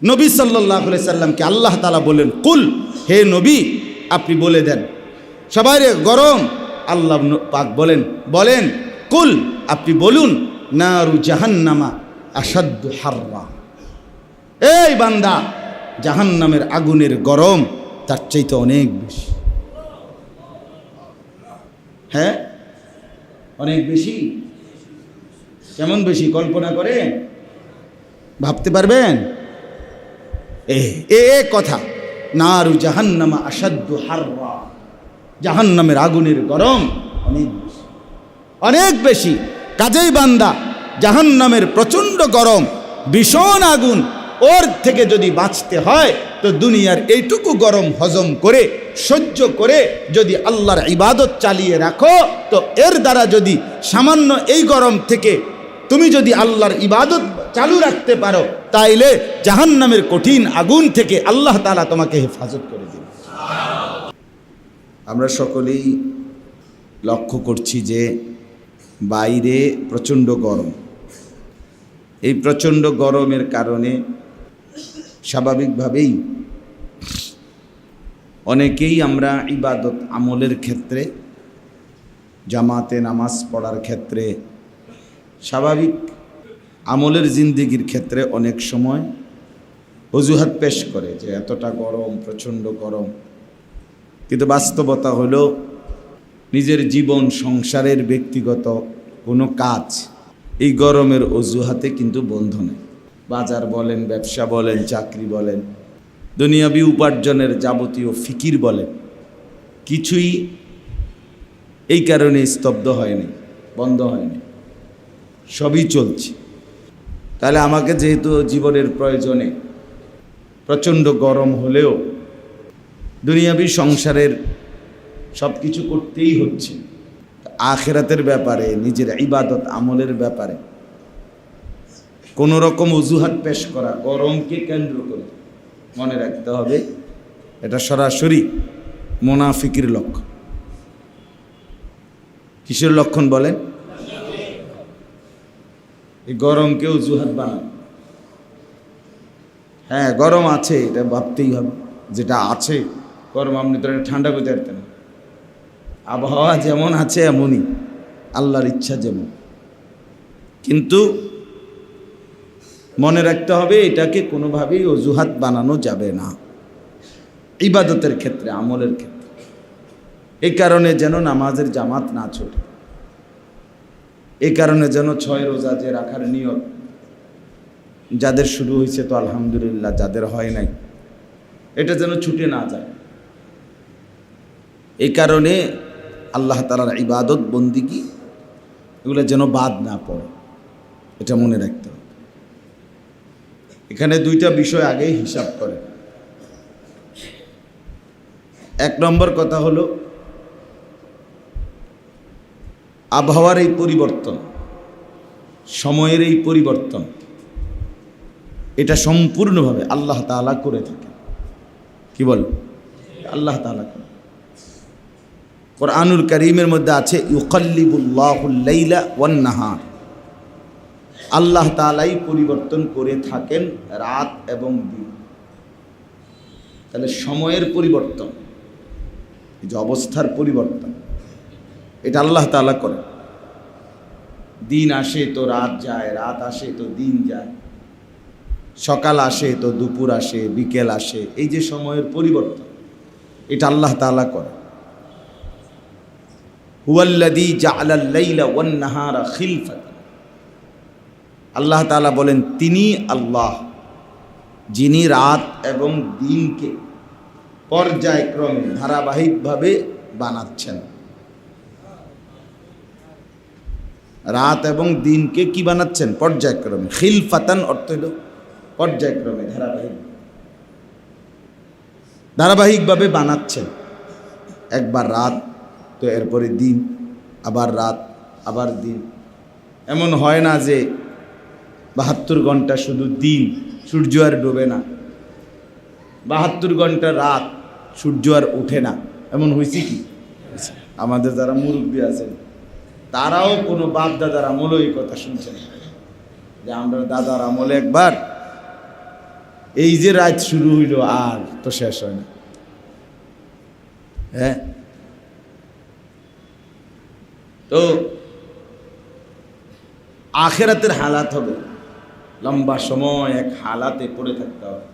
নবী সাল্লাল্লাহু আলাইহি সাল্লামকে আল্লাহ তাআলা বলেন, কুল, হে নবী আপনি বলে দেন সবাই গরম। আল্লাহ পাক বলেন কুল, আপনি বলুন নারু জাহান্নামা আসাদ্দু হাররা, এই বান্দা জাহান্নামের আগুনের গরম তার চাইতে অনেক বেশি। হ্যাঁ, অনেক বেশি। কেমন বেশি কল্পনা করে ভাবতে পারবেন? এ কথা, নারু জাহান্নামা আসাদ্দু হাররা, জাহান্নামের আগুনের গরম অনেক বেশি, অনেক বেশি। কাজেই বান্দা জাহান্নামের প্রচণ্ড গরম, ভীষণ আগুন, ওর থেকে যদি বাঁচতে হয় তো দুনিয়ার এইটুকু গরম হজম করে সহ্য করে যদি আল্লাহর ইবাদত চালিয়ে রাখো, তো এর দ্বারা যদি সামান্য এই গরম থেকে তুমি যদি আল্লাহর ইবাদত চালু রাখতে পারো, তাইলে জাহান্নামের কঠিন আগুন থেকে আল্লাহ তাআলা তোমাকে হেফাজত করে দিবে। আমরা সকলেই লক্ষ্য করছি যে বাইরে প্রচণ্ড গরম। এই প্রচণ্ড গরমের কারণে স্বাভাবিকভাবেই অনেকেই আমরা ইবাদত আমলের ক্ষেত্রে, জামাতে নামাজ পড়ার ক্ষেত্রে, স্বাভাবিক আমলের জিন্দেগির ক্ষেত্রে অনেক সময় অজুহাত পেশ করে যে এতটা গরম, প্রচণ্ড গরম। কিন্তু বাস্তবতা হলো নিজের জীবন সংসারের ব্যক্তিগত কোনো কাজ এই গরমের অজুহাতে কিন্তু বন্ধ নেই। বাজার বলেন, ব্যবসা বলেন, চাকরি বলেন, দুনিয়াবি উপার্জনের যাবতীয় ফিকির বলেন, কিছুই এই কারণে স্তব্ধ হয়নি, বন্ধ হয়নি, সবই চলছে। তাহলে আমাকে যেহেতু জীবনের প্রয়োজনে প্রচণ্ড গরম হলেও দুনিয়াবি সংসারের সব কিছু করতেই হচ্ছে, আখিরাতের ব্যাপারে, নিজের ইবাদত আমলের ব্যাপারে কোনো রকম অজুহাত পেশ করা গরমকে কেন্দ্র করে, মনে রাখতে হবে এটা সরাসরি মুনাফিকের লক্ষণ। কিসের লক্ষণ বলেন? এই গরমকে অজুহাত বানান। হ্যাঁ, গরম আছে, এটা ভাবতেই হবে, যেটা আছে গরম, আপনি তো ঠান্ডা করতে পারতেন। আবহাওয়া যেমন আছে এমনই, আল্লাহর ইচ্ছা যেমন। কিন্তু মনে রাখতে হবে এটাকে কোনোভাবেই অজুহাত বানানো যাবে না ইবাদতের ক্ষেত্রে, আমলের ক্ষেত্রে। এই কারণে যেন নামাজের জামাত না ছোটে, এই কারণে যেন 6 রোজা যে রাখার নিয়ত যাদের শুরু হয়েছে তো আলহামদুলিল্লাহ, যাদের হয় নাই এটা যেন ছুটে না যায়। এই কারণে আল্লাহ তাআলার ইবাদত বন্দিগি এগুলো যেন বাদ না পড়ে, এটা মনে রাখতে হবে। এখানে 2টা বিষয় আগেই হিসাব করে। 1 নম্বর কথা হলো আবহাওয়ার এই পরিবর্তন, সময়ের এই পরিবর্তন, এটা সম্পূর্ণভাবে আল্লাহ তাআলা করে থাকে। কি বল? আল্লাহ তাআলা করে। কোরআনুল কারীমের মধ্যে আছে ইউকাল্লিবুল্লাহুল লাইলা ওয়ান নাহার, আল্লাহ তাআলাই পরিবর্তন করে থাকেন রাত এবং দিন। তাহলে সময়ের পরিবর্তন, এই যে অবস্থার পরিবর্তন, এটা আল্লাহ তাআলা করে। দিন আসে তো রাত যায়, রাত আসে তো দিন যায়, সকাল আসে তো দুপুর আসে, বিকেল আসে, এই যে সময়ের পরিবর্তন, এটা আল্লাহ তাআলা করে। হুয়াল্লাযী জাআলাল লাইলা ওয়ান নাহারা খিলফাতান, আল্লাহ তাআলা বলেন তিনি আল্লাহ যিনি রাত এবং দিনকে পর্যায়ক্রমে ধারাবাহিকভাবে বানাচ্ছেন। রাত এবং দিনকে কি বানাচ্ছেন? পর্যায়ক্রমে। খিলফাতান অর্থ হল পর্যায়ক্রমে, ধারাবাহিকভাবে বানাচ্ছেন। একবার রাত তো এরপরে দিন, আবার রাত, আবার দিন। এমন হয় না যে 72 ঘন্টা শুধু দিন, সূর্য আর ডোবে না, 72 ঘন্টা রাত, সূর্য আর ওঠে না। এমন হয়েছে কি? আমাদের যারা মুরব্বী আছেন তারাও কোনো বাপ দাদার আমলেও এই কথা শুনছেন যে আমরা দাদার আমলে একবার এই যে রাত শুরু হইল আর তো শেষ হয় না। হ্যাঁ, তো আখেরাতের হালাত হবে, লম্বা সময় এক হালাতে পড়ে থাকতে হবে।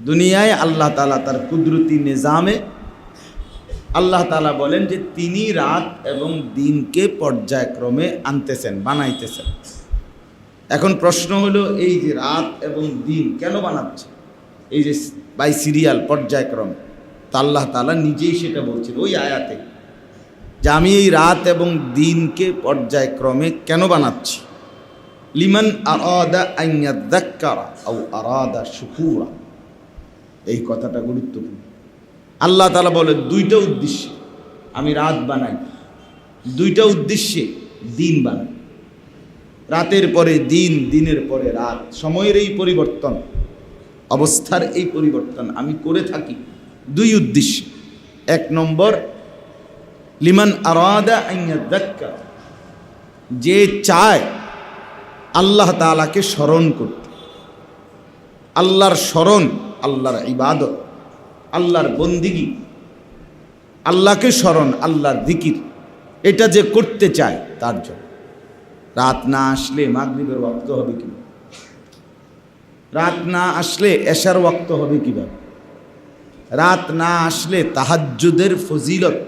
দুনিয়ায় আল্লাহ তাআলা তার কুদরতি নিজামে আল্লাহ তাআলা বলেন যে তিনি রাত এবং দিনকে পর্যায়ক্রমে আনতেছেন, বানাইতেছেন। এখন প্রশ্ন হলো, এই যে রাত এবং দিন কেন বানাচ্ছে? এই যে বাই সিরিয়াল পর্যায়ক্রমে, তা আল্লাহ তাআলা নিজেই সেটা বলছেন ওই আয়াতে, যে আমি এই রাত এবং দিনকে পর্যায়ক্রমে কেন বানাচ্ছি। লিমান আরাদা আন ইয়াযাক্কারা আও আরাদা শুকুরা, এই কথাটা গুরুত্বপূর্ণ। আল্লাহ তাআলা বলে দুইটা উদ্দেশ্যে আমি রাত বানাই, দুইটা উদ্দেশ্যে দিন বানাই। রাতের পরে দিন, দিনের পরে রাত, সময়ের এই পরিবর্তন, অবস্থার এই পরিবর্তন আমি করে থাকি দুই উদ্দেশ্যে। এক নম্বর, লিমান আরাদা আন ইয়াযাক্কারা, যে চায় আল্লাহ তাআলাকে স্মরণ করতে। আল্লাহর স্মরণ, আল্লাহর ইবাদত, আল্লাহর বন্দিগি, আল্লাহকে স্মরণ, আল্লাহর জিকির, এটা যে করতে চায় তার জন্য। রাত না আসলে মাগরিবের ওয়াক্ত হবে কিভাবে? রাত না আসলে এশার ওয়াক্ত হবে কিভাবে? রাত না আসলে তাহাজ্জুদের ফজিলত,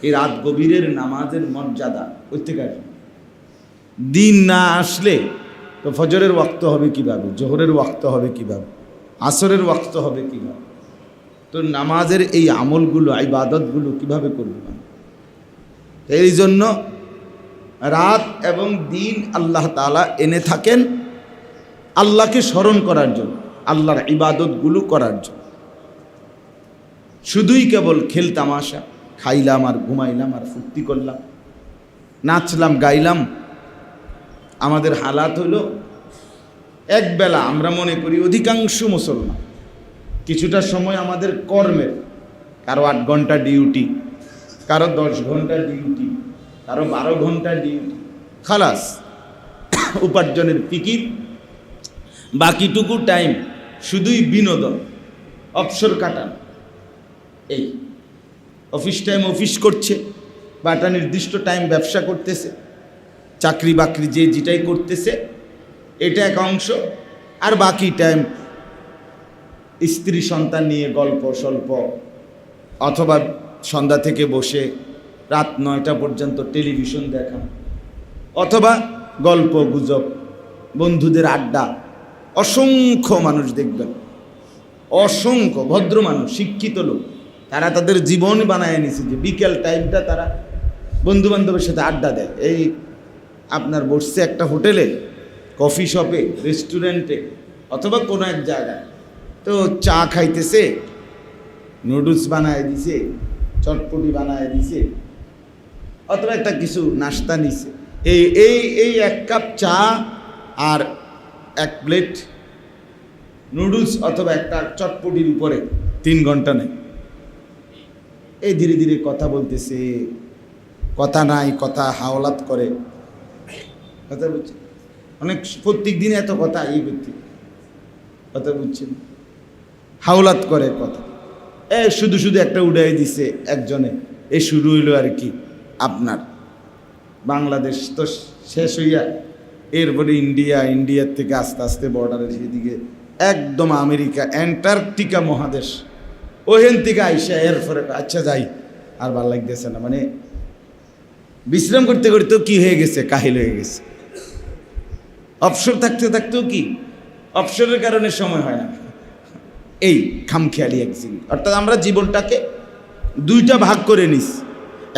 এই রাত গভীরের নামাজের মর্যাদা ওই থেকে আসবে। দিন না আসলে তো ফজরের ওয়াক্ত হবে কিভাবে, জোহরের ওয়াক্ত হবে কিভাবে, আসরের ওয়াক্ত হবে কিভাবে? তো নামাজের এই আমলগুলো, ইবাদতগুলো কিভাবে করবে? এই জন্য রাত এবং দিন আল্লাহ তাআলা এনে থাকেন আল্লাহকে স্মরণ করার জন্য, আল্লাহর ইবাদতগুলো করার জন্য। শুধুই কেবল খেল তামাশা, খাইলাম আর ঘুমাইলাম আর ফুর্তি করলাম, নাচলাম গাইলাম। আমাদের হালাত হলো একবেলা, আমরা মনে করি অধিকাংশ মুসলমান কিছুটা সময় আমাদের কর্মের, কারো 8 ঘন্টা ডিউটি, কারো 10 ঘন্টা ডিউটি, কারো 12 ঘন্টা ডিউটি, খালাস উপার্জনের ফিকির। বাকিটুকু টাইম শুধুই বিনোদন, অবসর কাটানো। এই অফিস টাইম অফিস করছে, বা একটা নির্দিষ্ট টাইম ব্যবসা করতেছে, চাকরি বাকরি যে যেটাই করতেছে, এটা এক অংশ। আর বাকি টাইম স্ত্রী সন্তান নিয়ে গল্প স্বল্প, অথবা সন্ধ্যা থেকে বসে রাত 9টা পর্যন্ত টেলিভিশন দেখা, অথবা গল্প গুজব, বন্ধুদের আড্ডা। অসংখ্য মানুষ দেখবেন, অসংখ্য ভদ্র মানুষ, শিক্ষিত লোক, তারা তাদের জীবন বানায় নিছে যে বিকেল টাইমটা তারা বন্ধু বান্ধবের সাথে আড্ডা দেয়। এই আপনার বসছে একটা হোটেলে, কফি শপে, রেস্টুরেন্টে, অথবা কোনো এক জায়গায়, তো চা খাইতেছে, নুডলস বানায় দিছে, চটপটি বানায় দিছে, অথবা একটা কিছু নাস্তা নিছে। এই এই এই 1 কাপ চা আর 1 প্লেট নুডলস অথবা একটা চটপটির উপরে 3 ঘন্টা নেই। এই ধীরে ধীরে কথা বলতেছে, কথা নাই, কথা হাওলাত করে, কথা বুঝছেন? অনেক প্রত্যেক দিনে এত কথা, এই ব্যক্তি কথা বুঝছেন, হাওলাত করে কথা। শুধু শুধু একটা উড়াই দিছে একজনে, এই শুরু হইল আর কি আপনার বাংলাদেশ তো শেষ হইয়া, এরপরে ইন্ডিয়া, ইন্ডিয়ার থেকে আস্তে আস্তে বর্ডারের সেদিকে একদম আমেরিকা, অ্যান্টার্কটিকা মহাদেশ, ওহেন থেকে আইসা এরপরে আচ্ছা যাই, আর ভাল লাগতেছে না, মানে বিশ্রাম করতে করতেও কি হয়ে গেছে, কাহিল হয়ে গেছে। অবসর থাকতে থাকতেও কি, অবসরের কারণে সময় হয় না, এই খামখেয়ালি একদিন। অর্থাৎ আমরা জীবনটাকে 2টা ভাগ করে নিস।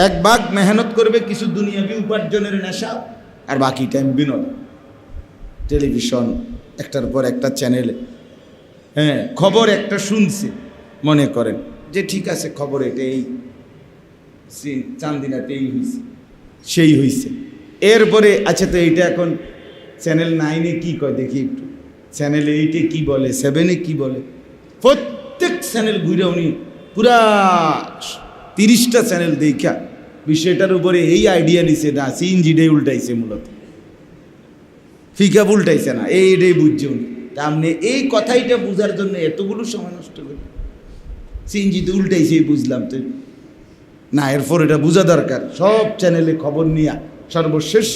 এক ভাগ মেহনত করবে, কিছু দুনিয়াবি উপার্জনের নেশা, আর বাকি টাইম বিনোদন। টেলিভিশন একটার পর একটা চ্যানেলে, হ্যাঁ, খবর একটা শুনছে, মনে করেন যে ঠিক আছে খবর এটা, এই চান্দিনাতে এই হয়েছে, সেই হয়েছে। এরপরে আচ্ছা তো এইটা এখন চ্যানেল 9-এ কী কয় দেখি একটু, চ্যানেল 8-এ কী বলে, 7-এ কী বলে, প্রত্যেক চ্যানেল ঘুরে উনি পুরা 30টা চ্যানেল দেখা বিষয়টার উপরে এই আইডিয়া নিছে, না সিএনজিটাই উল্টাইছে, মূলত ফিকা উল্টাইছে না, এইটাই বুঝছে উনি। তা আপনি এই কথাইটা বোঝার জন্য এতগুলো সময় নষ্ট করি? সিএনজি তো উল্টাইছে, বুঝলাম তো না, এরপর এটা বোঝা দরকার। সব চ্যানেলে খবর নিয়ে সর্বশেষ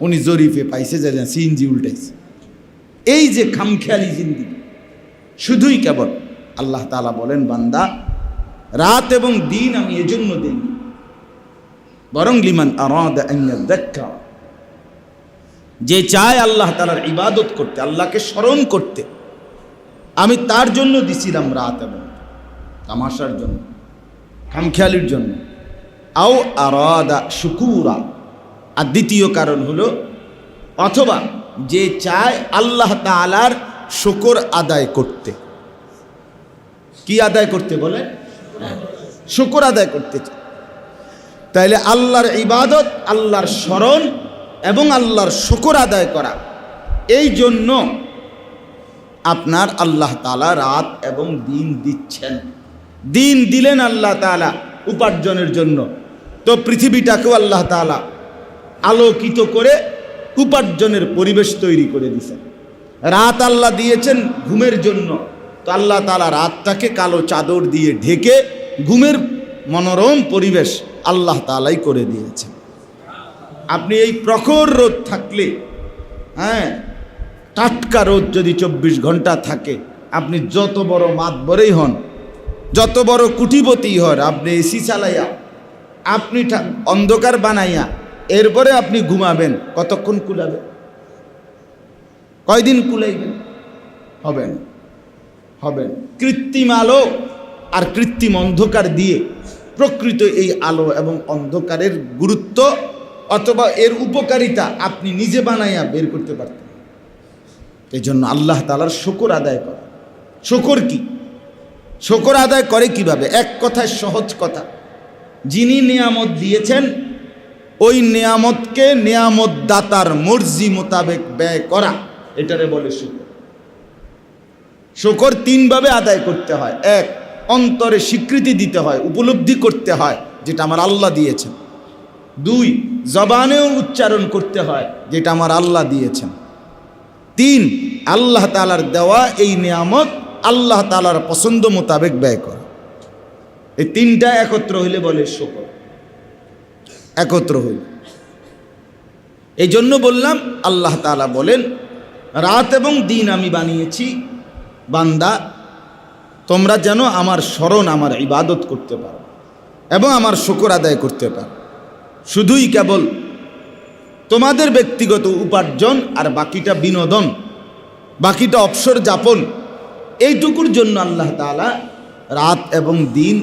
উনি জরিফে পাইছে যে সিএনজি উল্টাইছে। এই যে খামখেয়ালি জিন্দেগি, শুধুই কেবল আল্লাহ তাআলা বলেন, বান্দা রাত এবং দিন আমি এজন্য দেইনি, বরং লিমান আরাদা আন ইয়াযাক্কার, যে চায় আল্লাহ তাআলার ইবাদত করতে, আল্লাহকে স্মরণ করতে, আমি তার জন্য দিছিলাম রাত এবং তামাশার জন্য, খামখেয়ালির জন্য। আও আরাদা শুকুরা, আর দ্বিতীয় কারণ হলো অথবা যে চায় আল্লাহ তাআলার শুকর আদায় করতে। কি আদায় করতে বলে? শুকর আদায় করতে চায়। তাইলে আল্লাহর ইবাদত, আল্লাহর স্মরণ এবং আল্লাহর শুকর আদায় করা, এই জন্য আপনার আল্লাহ তাআলা রাত এবং দিন দিচ্ছেন। দিন দিলেন আল্লাহ তাআলা উপার্জনের জন্য, তো পৃথিবীটাকেও আল্লাহ তাআলা আলোকিত করে উপার্জনের পরিবেশ তৈরি করে দিয়েছেন। রাত আল্লাহ দিয়েছেন ঘুমের জন্য, তো আল্লাহ তাআলা রাতটাকে কালো চাদর দিয়ে ঢেকে ঘুমের মনোরম পরিবেশ আল্লাহ তাআলাই করে দিয়েছেন। আপনি এই প্রখর রোদ থাকলে, টাটকা রোদ যদি 24 ঘন্টা থাকে, আপনি যত বড় মাতবরেই হন, যত বড় কুটিপতি হন, আপনি এসি চালাইয়া, আপনি অন্ধকার বানাইয়া এরপরে আপনি ঘুমাবেন, কতক্ষণ কুলাবেন? কয়দিন কুলাইবেন? হবেন হবেন। কৃত্রিম আলো আর কৃত্রিম অন্ধকার দিয়ে প্রকৃত এই আলো এবং অন্ধকারের গুরুত্ব অথবা এর উপকারিতা আপনি নিজে বানাইয়া বের করতে পারতেন। এই জন্য আল্লাহ তাআলার শুকর আদায় করা। শুকর কি? শুকর আদায় করে কিভাবে? এক কথায়, সহজ কথা, যিনি নিয়ামত দিয়েছেন ওই নিয়ামতকে নিয়ামত দাতার মর্জি মোতাবেক ব্যয় করা, এটারে বলে শুকর। শুকর তিনভাবে আদায় করতে হয়। এক, অন্তরে স্বীকৃতি দিতে হয়, উপলব্ধি করতে হয় যেটা আমার আল্লাহ দিয়েছেন। দুই, জবানেও উচ্চারণ করতে হয় যেটা আমার আল্লাহ দিয়েছেন। তিন, আল্লাহ তাআলার দেওয়া এই নিয়ামত আল্লাহ তাআলার পছন্দ মোতাবেক ব্যয় করা। এই তিনটা একত্র হইলে বলে শুকর। একত্র হইল। এই জন্য বললাম, আল্লাহ তাআলা বলেন, রাত এবং দিন আমি বানিয়েছি বান্দা, তোমরা যেন আমার স্মরণ, আমার ইবাদত করতে পারো এবং আমার শুকর আদায় করতে পারো। শুধুই কেবল তোমাদের ব্যক্তিগত উপার্জন আর বাকিটা বিনোদন, বাকিটা অবসর যাপন, এইটুকুর জন্য আল্লাহ তাআলা রাত এবং দিন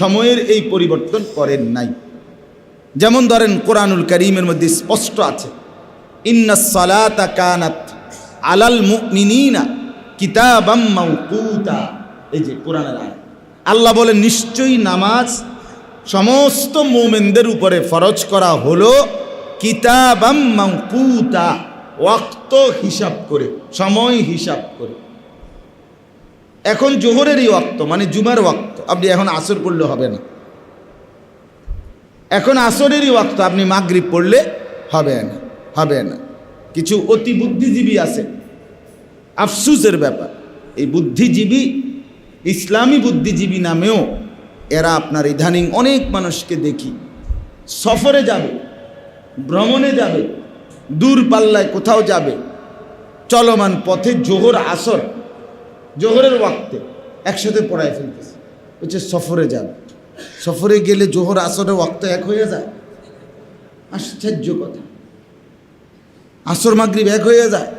সময়ের এই পরিবর্তন করেন নাই। যেমন ধরেন কোরআনুল কারীমের মধ্যে স্পষ্ট আছে, ইন্নাস সালাতা কানাত আলাল মুমিনিনা কিতাবাম মাওকুতা। এই যে কোরআনের আয়াত, আল্লাহ বলেন নিশ্চয়ই নামাজ সমস্ত মুমিনদের উপরে ফরজ করা হলো কিতাবাম মাওকুতা, ওয়াক্ত হিসাব করে, সময় হিসাব করে। এখন জোহরেরই ওয়াক্ত, মানে জুমার ওয়াক্ত, আপনি এখন আসর পড়লে হবে না। এখন আসরেরই ওয়াক্ত, আপনি মাগরিব পড়লে হবে না, হবে না। কিছু অতি বুদ্ধিজীবী আছে, আফসুসের ব্যাপার, এই বুদ্ধিজীবী, ইসলামী বুদ্ধিজীবী নামেও এরা আপনার ইদানিং অনেক মানুষকে দেখি সফরে যাবে, ভ্রমণে যাবে, দূর পাল্লায় কোথাও যাবে, চলমান পথে জোহর আসর, জোহরের ওয়াক্তে একসাথে পড়ায় ফেলতেছে, হচ্ছে সফরে যাবে। সফরে গেলে জোহর আসরের ওয়াক্ত এক হয়ে যায়? আশ্চর্য কথা, আসর মাগরিব এক হয়ে যায়।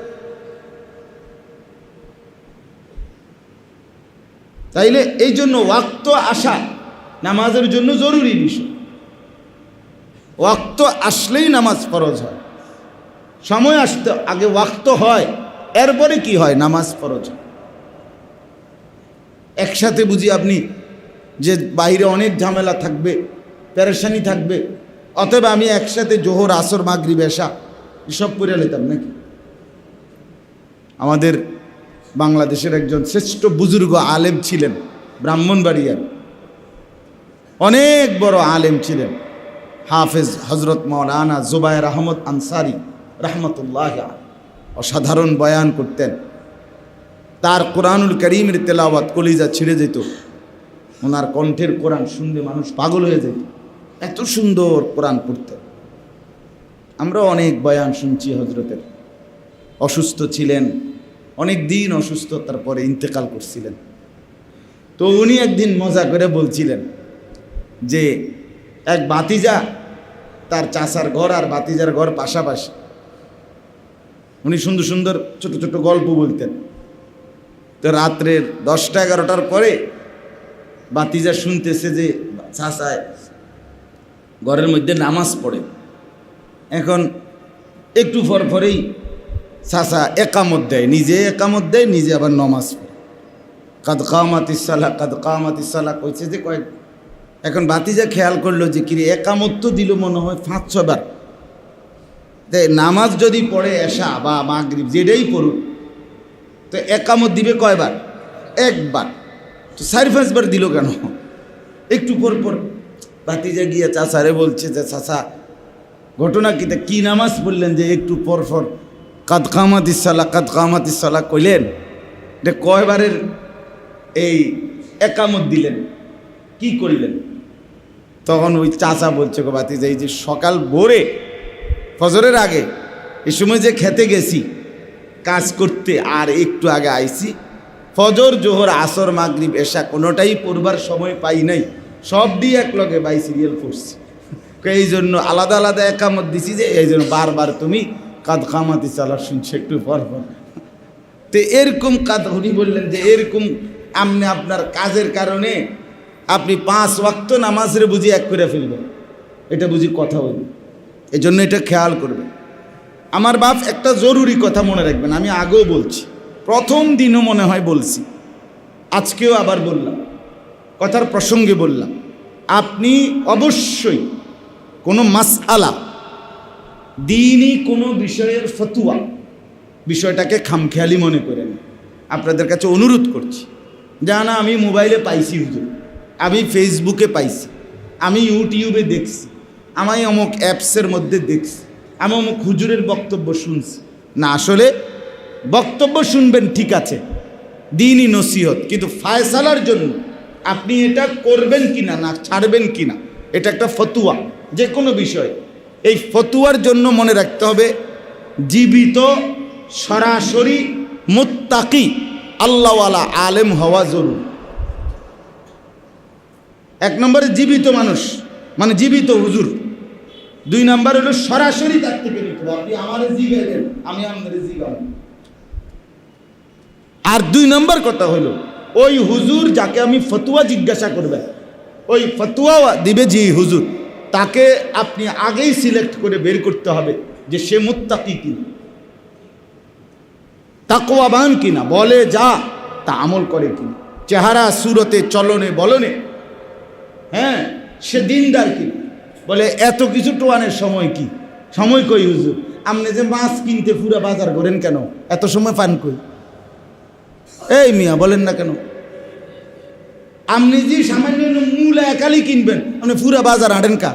তাইলে এই জন্য ওয়াক্ত আসা নামাজের জন্য জরুরি বিষয়। ওয়াক্ত আসলেই নামাজ ফরজ হয়, সময় আসতে আগে ওয়াক্ত হয়, এরপরে কি হয়? নামাজ ফরজ হয়। একসাথে বুঝি আপনি যে বাইরে অনেক ঝামেলা থাকবে, পেরেশানি থাকবে, অতএব আমি একসাথে জোহর আসর মাগরিব এশা এসব করে নিতাম নাকি? আমাদের বাংলাদেশের একজন শ্রেষ্ঠ বুজুর্গ আলেম ছিলেন, ব্রাহ্মণবাড়িয়ার অনেক বড় আলেম ছিলেন, হাফেজ হজরত মাওলানা জুবায়ের আহমদ আনসারী রহমতুল্লাহ। অসাধারণ বয়ান করতেন। তার কোরআনুল কারীমের তেলাওয়াত কলিজা ছিঁড়ে যেত। ওনার কণ্ঠের কোরআন শুনলে মানুষ পাগল হয়ে যেত, এত সুন্দর কোরআন পড়তেন। আমরা অনেক বয়ান শুনছি হজরতের। অসুস্থ ছিলেন, অনেক দিন অসুস্থতার পরে ইন্তেকাল করছিলেন। তো উনি একদিন মজা করে বলছিলেন যে এক ভাতিজা, তার চাচার ঘর আর ভাতিজার ঘর পাশাপাশি। উনি সুন্দর সুন্দর ছোট ছোট গল্প বলতেন। তো রাত্রের 10টা-11টার পরে ভাতিজা শুনতেছে যে চাচায় ঘরের মধ্যে নামাজ পড়ে। এখন একটু পরেই চাচা একামত দেয়, নিজে একামত দেয়, নিজে আবার নামাজ পড়ে। কাদ কামাতিস সালাহ কইছে যে কয়েক। এখন ভাতিজা খেয়াল করলো যে কিরে একামত তো দিল মনে হয় 5-6 বার, নামাজ যদি পড়ে এশা বা মাগরিব যেটাই পড়ুক, তো একামত দিবে কয়বার? একবার। তো 4-5 বার দিল কেন? একটু পর ভাতিজা গিয়ে চাচারে বলছে যে চাচা ঘটনা কি নামাজ পড়লেন যে একটু পর কাদ কামাতিস সালাহ কইলেন, এটা কয়বারের এই একামত দিলেন, কি করলেন? তখন ওই চাচা বলছে গো ভাতিজা, এই যে সকাল ভোরে ফজরের আগে এই সময় যে খেতে গেছি কাজ করতে, আর একটু আগে আইছি, ফজর জোহর আসর মাগরিব এশা কোনোটাই পড়বার সময় পাই নাই, সব দিয়ে এক লগে বাই সিরিয়াল পড়ছি। এই জন্য আলাদা আলাদা একামত দিছি যে এই জন্য বারবার তুমি কাদ কামাতি সালাহ শুনছো একটু পর। তো এরকম উনি বললেন যে এরকম আপনি আপনার কাজের কারণে আপনি 5 ওয়াক্ত নামাজরে বুঝি এক করে ফেলবেন, এটা বুঝি কথা বলবেন। এই জন্য এটা খেয়াল করবেন। আমার বাপ একটা জরুরি কথা মনে রাখবেন, আমি আগেও বলছি, প্রথম দিনও মনে হয় বলছি, আজকেও আবার বললাম, কথার প্রসঙ্গে বললাম, আপনি অবশ্যই কোনো মাসআলা, দ্বীনি কোনো বিষয়ের ফতুয়া, বিষয়টাকে খামখেয়ালি মনে করেন। আপনাদের কাছে অনুরোধ করছি, জানা আমি মোবাইলে পাইছি হুজুর, আমি ফেসবুকে পাইছি, আমি ইউটিউবে দেখছি, আমি অমুক অ্যাপসের মধ্যে দেখছি, আমি অমুক হুজুরের বক্তব্য শুনছি না। আসলে বক্তব্য শুনবেন ঠিক আছে, দ্বীনি নসিহত, কিন্তু ফায়সালার জন্য আপনি এটা করবেন কিনা না ছাড়বেন কিনা, এটা একটা ফতুয়া যে কোনো বিষয়। এই ফতুয়ার জন্য মনে রাখতে হবে জীবিত সরাসরি মুত্তাকি আল্লাহওয়ালা আলেম হওয়া জরুরি। 1 নম্বরে জীবিত মানুষ মানে জীবিত হুজুর। 2 নম্বর হলো সরাসরি তার থেকে নিতে হবে, আপনি আমারে জিগাইলেন আমি আপনারে জিগাবো। আর 2 নম্বর কথা হলো ওই হুজুর যাকে আমি ফতুয়া জিজ্ঞাসা করবে, ওই ফতুয়া দিবে যে হুজুর, তাকে আপনি আগেই সিলেক্ট করে বের করতে হবে যে সে মুত্তাকি কিনা, তাকওয়াবান কিনা, বলে যা তা আমল করে কিনা, চেহারা সুরতে চলনে বলনে, হ্যাঁ সে দিনদার কিনা। বলে এত কিছু টোয়ানের সময় কি, সময় কই হুজুর? আপনি যে মাছ কিনতে পুরা বাজার করেন কেন, এত সময় পান কই? এই মিয়া বলেন না কেন? আপনি যে সামান্য মূলা একালি কিনবেন, আপনি পুরা বাজার হাঁটেন কা?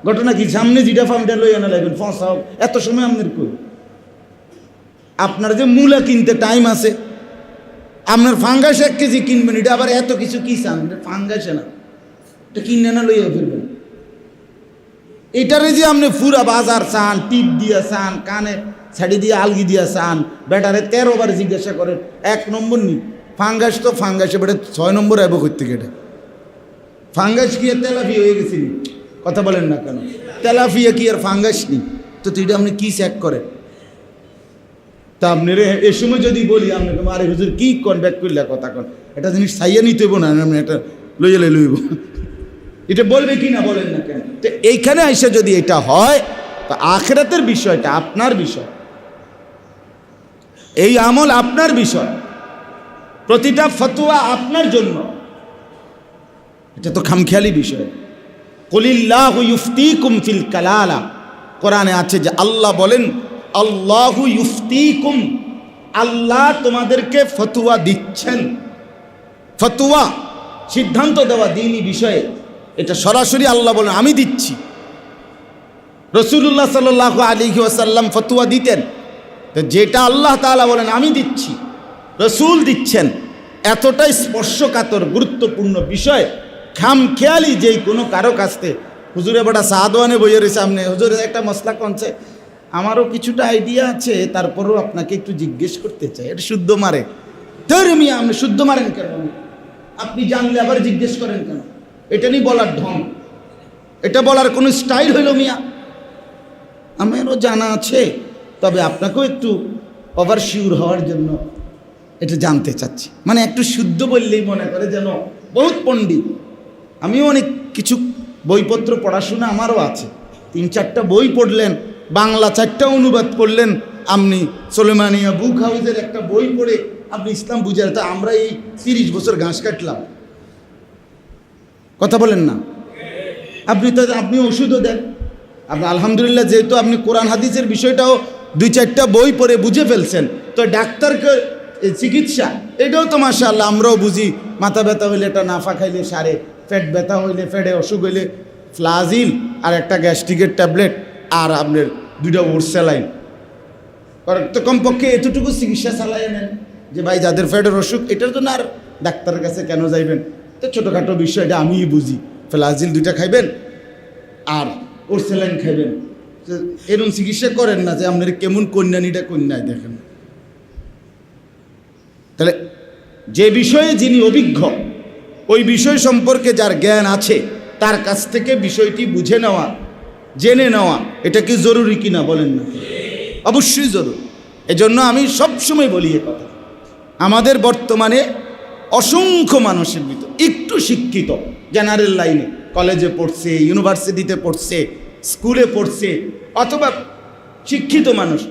ঘটনা কি? সামনে জিডা ফামটা লই আনা লাগবেন, ফসাও এত সময় আপনার কই? আপনার যে মূলা কিনতে টাইম আছে, আপনার ফাঙ্গাস 1 কেজি কিনবেন, এটা আবার এত কিছু কি চান? ফাঙ্গাসে না, এটা কিনে না লইয়া ফেলবেন। এটারে যে আপনি পুরা বাজার চান, টিপ দিয়া চান, কানে ছাড়ি দিয়ে আলগি দিয়া চান, বেটারে 13 বার জিজ্ঞাসা করেন, 1 নম্বর নি ফাঙ্গাস, তো ফাঙ্গাসে বেটা 6 নম্বর আইব করতে গেটে। ফাঙ্গাস কি আর তেলাপিয়া হয়ে গেছিল? কথা বলেন না কেন? তেলাপিয়া কি আর ফাঙ্গাস নি? তো এটা আপনি কি চেক করেন? তা আপনি এ সময় যদি বলি আপনি আরে হুজুর কি কন ব্যাক করলে কথা কন, এটা জিনিস চাইয়া নিতে হইব না, আপনি এটা লইব, এটা বলবে কি না বলেন না কেন? তো এইখানে এসে যদি এটা হয়, তো আখিরাতের বিষয়টা আপনার বিষয়, এই আমল আপনার বিষয়, প্রতিটা ফতোয়া আপনার জন্য, এটা তো খামখেয়ালি বিষয়। কুলিল্লাহু ইউফতিকুম ফিল কালালা, কোরআনে আছে যে আল্লাহ বলেন আল্লাহু ইউফতিকুম, আল্লাহ তোমাদেরকে ফতোয়া দিচ্ছেন। ফতোয়া সিদ্ধান্ত দেওয়া দ্বীনি বিষয়ে, এটা সরাসরি আল্লাহ বলেন আমি দিচ্ছি। রাসূলুল্লাহ সাল্লাল্লাহু আলাইহি ওয়াসাল্লাম ফতোয়া দিতেন, তো যেটা আল্লাহ তাআলা বলেন আমি দিচ্ছি, রসুল দিচ্ছেন, এতটাই স্পর্শকাতর গুরুত্বপূর্ণ বিষয়, খামখেয়ালি যেই কোনো কারো কাছতে হুজুরে বড়া সাহাদওয়ানে বইয়ের সামনে হুজুরের একটা মশলা কনছে, আমারও কিছুটা আইডিয়া আছে, তারপরেও আপনাকে একটু জিজ্ঞেস করতে চাই, এটা শুদ্ধ মারে। মিয়া আপনি শুদ্ধ মারেন কেন? আপনি জানলে আবার জিজ্ঞেস করেন কেন? এটা নিয়ে বলার ঢং, এটা বলার কোনো স্টাইল হইল মিয়া? আমারও জানা আছে, তবে আপনাকেও একটু ওভার শিওর হওয়ার জন্য এটা জানতে চাচ্ছি। মানে একটু শুদ্ধ বললেই মনে করে যেন বহুত পণ্ডিত। আমিও অনেক কিছু বইপত্র পড়াশোনা আমারও আছে, 3-4টা বই পড়লেন, বাংলা 4টা অনুবাদ করলেন আপনি, সোলেমানিয়া বুক হাউসের একটা বই পড়ে আপনি ইসলাম বুঝার, তা আমরা এই 30 বছর ঘাস কাটলাম। কথা বলেন না? আপনি ওষুধও দেন। আপনি আলহামদুলিল্লাহ, যেহেতু আপনি কোরআন হাদিসের বিষয়টাও 2-4টা বই পড়ে বুঝে ফেলছেন, তো ডাক্তারকে চিকিৎসা এটাও তো মাশাআল্লাহ আমরাও বুঝি। মাথা ব্যথা হইলে এটা নাফা খাইলে সারে, পেট ব্যথা হইলে, পেটে অসুখ হইলে ফ্লাজিল আর একটা গ্যাস্ট্রিকের ট্যাবলেট, আর আপনার 2টা ওর স্যালাইন, তো কমপক্ষে এতটুকু চিকিৎসা চালাইয়ে নেন যে ভাই যাদের পেটের অসুখ, এটার জন্য আর ডাক্তারের কাছে কেন যাইবেন? তো ছোটোখাটো বিষয়, এটা আমিই বুঝি। ফ্লাজিল 2টা খাইবেন আর ওর স্যালাইন খাইবেন, এরকম চিকিৎসা করেন না যে আপনার কেমন কন্যানিটা কন্যায় দেখেন। তাহলে যে বিষয়ে যিনি অভিজ্ঞ, ওই বিষয় সম্পর্কে যার জ্ঞান আছে, তার কাছ থেকে বিষয়টি বুঝে নেওয়া, জেনে নেওয়া, এটা কি জরুরি কিনা বলেন না? অবশ্যই জরুরি। এজন্য আমি সবসময় বলি এ কথা, আমাদের বর্তমানে অসংখ্য মানুষের ভিতর একটু শিক্ষিত, জেনারেল লাইনে কলেজে পড়ছে, ইউনিভার্সিটিতে পড়ছে, স্কুলে পড়ছে, অথবা শিক্ষিত মানুষ,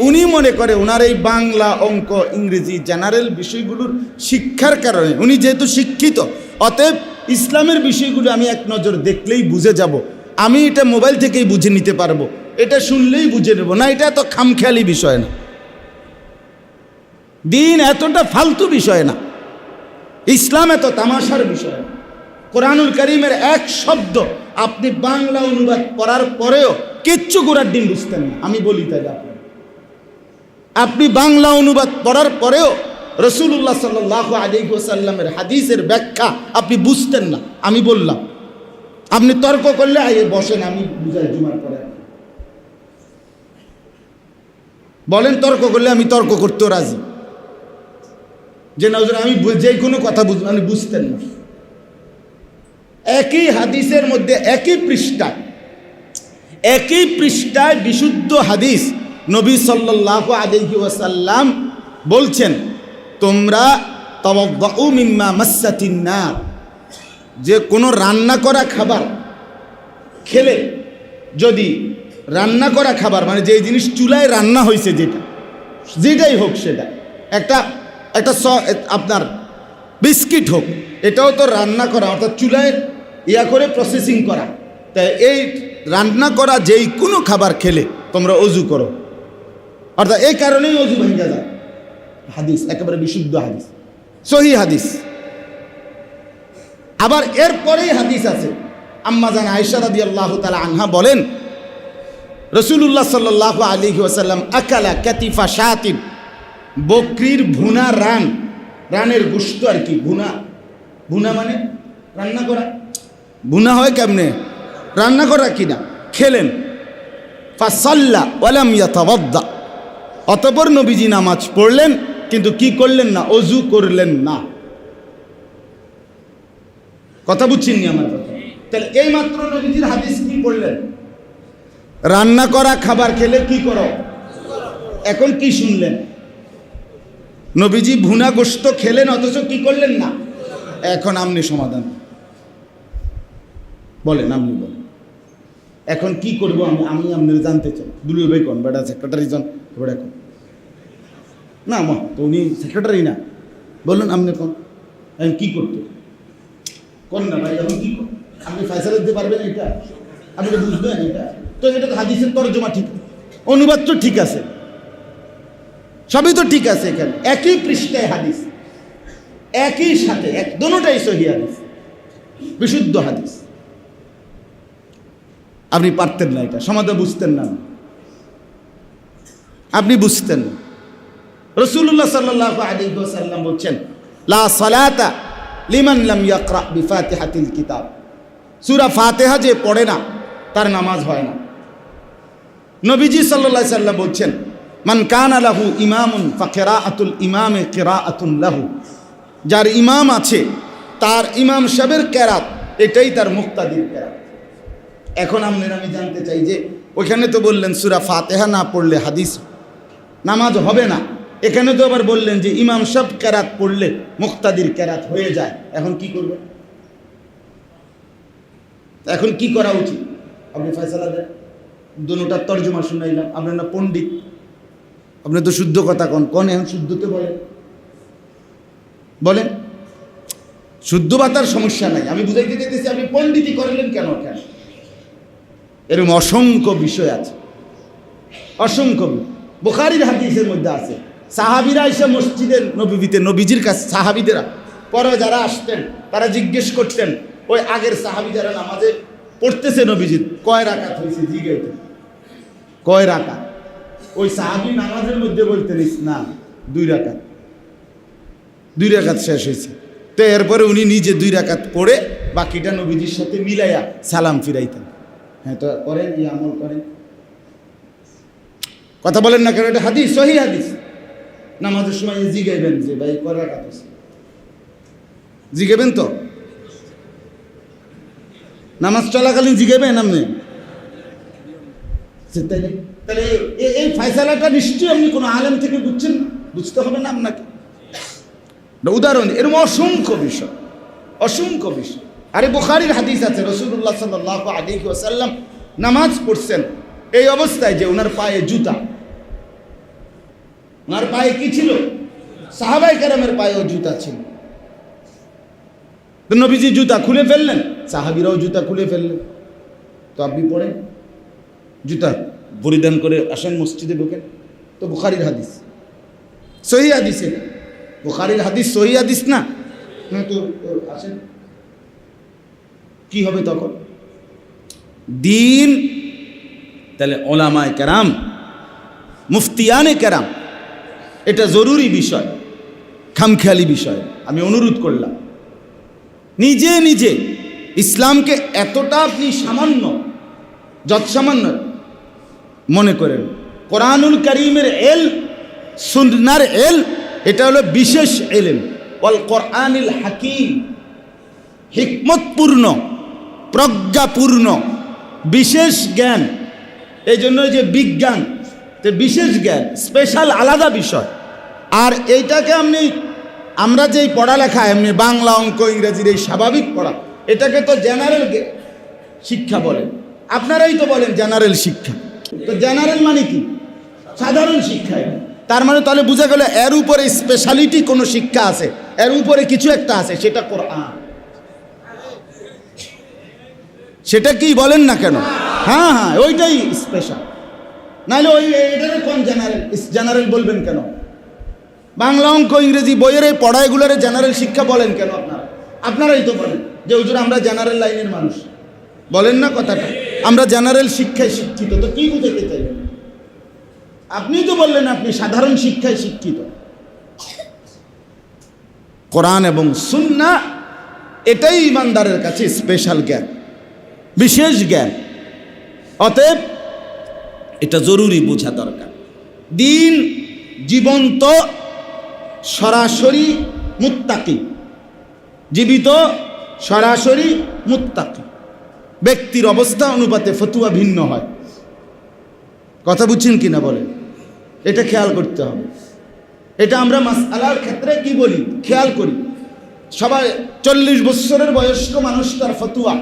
উনি মনে করে ওনার এই বাংলা, অঙ্ক, ইংরেজি জেনারেল বিষয়গুলোর শিক্ষার কারণে উনি যেহেতু শিক্ষিত, অতএব ইসলামের বিষয়গুলো আমি এক নজর দেখলেই বুঝে যাব, আমি এটা মোবাইল থেকেই বুঝে নিতে পারবো, এটা শুনলেই বুঝে নেব না। এটা তো খামখেয়ালি বিষয় না, দিন এতটা ফালতু বিষয় না, ইসলাম এত তামাশার বিষয় না। কোরআনুল কারীমের এক শব্দ আপনি বাংলা অনুবাদ করার পরেও কিচ্ছু গোড়ার দিন বুঝতেন না। আমি বলি তাই, আপনি বাংলা অনুবাদ পড়ার পরেও রাসূলুল্লাহ সাল্লাল্লাহু আলাইহি ওয়াসাল্লামের হাদিসের ব্যাখ্যা আপনি বুঝতেন না। আমি বললাম, আপনি তর্ক করলে আইয়ে বসেন, আমি বুঝাই জুমার পরে। বলেন তর্ক করলে আমি তর্ক করতেও রাজি, যে না আমি যে কোনো কথা আপনি বুঝতেন না। একই হাদিসের মধ্যে একই পৃষ্ঠায় বিশুদ্ধ হাদিস, নবী সাল্লাল্লাহু আলাইহি ওয়াসাল্লাম বলছেন, তোমরা তাওয়াদ্দাউ মিম্মা মাসসাতিন নার, যে কোনো রান্না করা খাবার খেলে, যদি রান্না করা খাবার মানে যে জিনিস চুলায় রান্না হয়েছে, যেটাই হোক, সেটা একটা আপনার বিস্কিট হোক, এটাও তো রান্না করা, অর্থাৎ চুলায় করে প্রসেসিং করা। তাই এই রান্না করা যেই কোনো খাবার খেলে তোমরা অজু করো, অর্থাৎ এই কারণেই অজু ভেঙে যায়। হাদিস একেবারে বিশুদ্ধ হাদিস, সহিহ হাদিস। আবার এরপরেই হাদিস আছে, আম্মা জান আয়েশা রাদিয়াল্লাহু তাআলা আনহা বলেন, রাসূলুল্লাহ সাল্লাল্লাহু আলাইহি ওয়াসাল্লাম আকালা কাতিফা শাতিন, বকরির ভুনা রানের গোশত আর কি, ভুনা মানে রান্না করা, ভুনা হয় কেমনে, রান্না করা কিনা, খেলেন। ফাসাল্লা ওয়ালাম ইয়াতাওয়াদ্দা, অতঃপর নবীজি নামাজ পড়লেন, কিন্তু কি করলেন না, অজু করলেন না। কথা বুঝছেননি আমার কথা? তাহলে এই মাত্র নবীজির হাদিস কি পড়লেন, রান্না করা খাবার খেলে কি করো। এখন কি শুনলেন, নবীজি ভুনা গোশত খেলেন, অথচ কি করলেন না। এখন আপনি সমাধান বলেন, আপনি বলেন এখন কি করব। আমি আপনার জানতে চাই, দুলুল ভাই কোন বেটা সেক্রেটারি জন, বেটা কোন না, তো উনি সেক্রেটারি না, বলুন আপনি কোন, এখন কি করতে কোন না ভাই, এখন কি করুন, আপনি ফয়সালা দিতে পারবেন এটা, আপনি বুঝবেন এটা, তো এটা তো হাদিসের তরজমা ঠিক, অনুবাদ তো ঠিক আছে, সবই তো ঠিক আছে। এখানে একই পৃষ্ঠায় হাদিস, একই সাথে দোনোটাই সহিহ হাদিস, বিশুদ্ধ হাদিস। আপনি পারতেন না, এটা সমাজে বুঝতেন না, আপনি বুঝতেন না। রাসূলুল্লাহ সাল্লাল্লাহু আলাইহি ওয়াসাল্লাম বলছেন, লা সালাতা লিমান লাম ইয়াকরা বিফাতিহাতিল কিতাব, সূরা ফাতিহা যে পড়ে না তার নামাজ হয় না। নবীজি সাল্লাল্লাহু আলাইহি ওয়াসাল্লাম বলছেন, মান কানা লাহু ইমামুন ফাকিরাআতুল ইমামে কিরাআতুন লাহু, যার ইমাম আছে তার ইমাম সাহেবের কেরাত এটাই তার মুক্তাদির কেরাত। এখন আমি জানতে চাই যে ওইখানে তো বললেন সূরা ফাতিহা না পড়লে হাদিস নামাজ হবে না, এখানে তো আবার বললেন যে ইমাম সাহেব কেরাত পড়লে মুক্তাদির কেরাত হয়ে যায়। এখন কি করবেন? এখন কি করা উচিত? আপনি ফয়সালা দেন। দুটোটার তর্জমা শুনাইলাম, আপনার না পণ্ডিত, আপনি তো শুদ্ধ কথা কন এখন শুদ্ধতে বলেন শুদ্ধ বাতার সমস্যা নাই, আমি বুঝাইতে চাইতেছি আপনি পণ্ডিতি করলেন কেন? এরকম অসংখ্য বিষয় আছে, অসংখ্য। বুখারীর হাদিসের মধ্যে আছে সাহাবীরা এসে মসজিদের নববীতে নবীজির কাছে, সাহাবীদেরা পরে যারা আসতেন তারা জিজ্ঞেস করতেন ওই আগের সাহাবী যারা নামাজে পড়তেছে নবীজির কয় রাকাত হয়েছে, জিজ্ঞাসা কয় রাকাত। ওই সাহাবী নামাজের মধ্যে বলতেন না 2 রাকাত, 2 রাকাত শেষ হয়েছে। তো এরপরে উনি নিজে 2 রাকাত পড়ে বাকিটা নবীজির সাথে মিলাইয়া সালাম ফিরাইতেন। হ্যাঁ, তো করেন, এই আমল করেন, কথা বলেন না কেন? এটা হাদিস, সহিহ হাদিস। নামাজের সময় জিগাইবেন যে ভাই কয় রাকাত হয়েছে, জিগাবেন তো, নামাজ চলাকালীন জিগাবেন আপনি। তাহলে এই ফয়সালাটা নিশ্চয়ই আপনি কোনো আলেম থেকে বুঝছেন, বুঝতে হবে না আপনাকে। উদাহরণ এরকম অসংখ্য বিষয়, অসংখ্য বিষয়। আরে বুখারীর হাদিস আছে, রাসূলুল্লাহ সাল্লাল্লাহু আলাইহি ওয়াসাল্লাম নামাজ পড়ছেন এই অবস্থায় যে ওনার পায়ে জুতা, ওনার পায়ে কি ছিল? সাহাবায়ে কেরামের পায়েও জুতা ছিল। তো নবীজি জুতা খুলে ফেললেন, সাহাবীরাও জুতা খুলে ফেললেন। তো আপনি পড়েন, জুতা পরিধান করে আসেন মসজিদে ঢোকেন। তো বুখারীর হাদিস, সহিহ হাদিস, বুখারীর হাদিস সহিহ হাদিস না? তো আসেন, কি হবে তখন? দিন তাহলে ওলামায়ে কেরাম, মুফতিয়ানে কেরাম, এটা জরুরি বিষয়, খামখেয়ালি বিষয়। আমি অনুরোধ করলাম নিজে নিজে ইসলামকে এতটা আপনি সামান্য, যৎসামান্য মনে করেন। কোরআনুল কারীমের এল, সুন্নাহর এল, এটা হলো বিশেষ এলেম। ওয়াল কোরআনিল হাকিম, হিকমতপূর্ণ, প্রজ্ঞাপূর্ণ, বিশেষ জ্ঞান। এই জন্য যে বিজ্ঞান, বিশেষ জ্ঞান, স্পেশাল আলাদা বিষয়। আর এইটাকে আমরা যেই পড়ালেখা এমনি বাংলা, অঙ্ক, ইংরেজির এই স্বাভাবিক পড়া, এটাকে তো জেনারেল শিক্ষা বলেন। আপনারাই তো বলেন জেনারেল শিক্ষা। তো জেনারেল মানে কি? সাধারণ শিক্ষা। তার মানে তাহলে বোঝা গেল এর উপরে স্পেশালিটি কোনো শিক্ষা আছে, এর উপরে কিছু একটা আছে, সেটা কোরআন। সেটা কি বলেন না কেন? হ্যাঁ হ্যাঁ, ওইটাই স্পেশাল। নাহলে ওই এটারে কোন জেনারেল, জেনারেল বলবেন কেন? বাংলা, অঙ্ক, ইংরেজি বইয়ের এই পড়াইগুলোরে জেনারেল শিক্ষা বলেন কেন? আপনারাই তো বলেন যে হুজুর আমরা জেনারেল লাইনের মানুষ, বলেন না কথাটা? আমরা জেনারেল শিক্ষায় শিক্ষিত। তো কি বুঝাতে চাইবেন? আপনি তো বললেন আপনি সাধারণ শিক্ষায় শিক্ষিত। কোরআন এবং সুন্নাহ এটাই ইমানদারের কাছে স্পেশাল জ্ঞান, বিশেষ জ্ঞান। অতএব এটা জরুরি বোঝা দরকার। দিন জীবন্ত, সরাসরি মুত্তাকি, জীবিত সরাসরি মুত্তাকি। ব্যক্তির অবস্থা অনুপাতে ফতুয়া ভিন্ন হয়। কথা বুঝছেন কিনা বলেন? এটা খেয়াল করতে হবে। এটা আমরা মাসআলার ক্ষেত্রে কি বলি, খেয়াল করি। সবাই 40 বছরের বয়স্ক মানুষ তার ফতুয়া,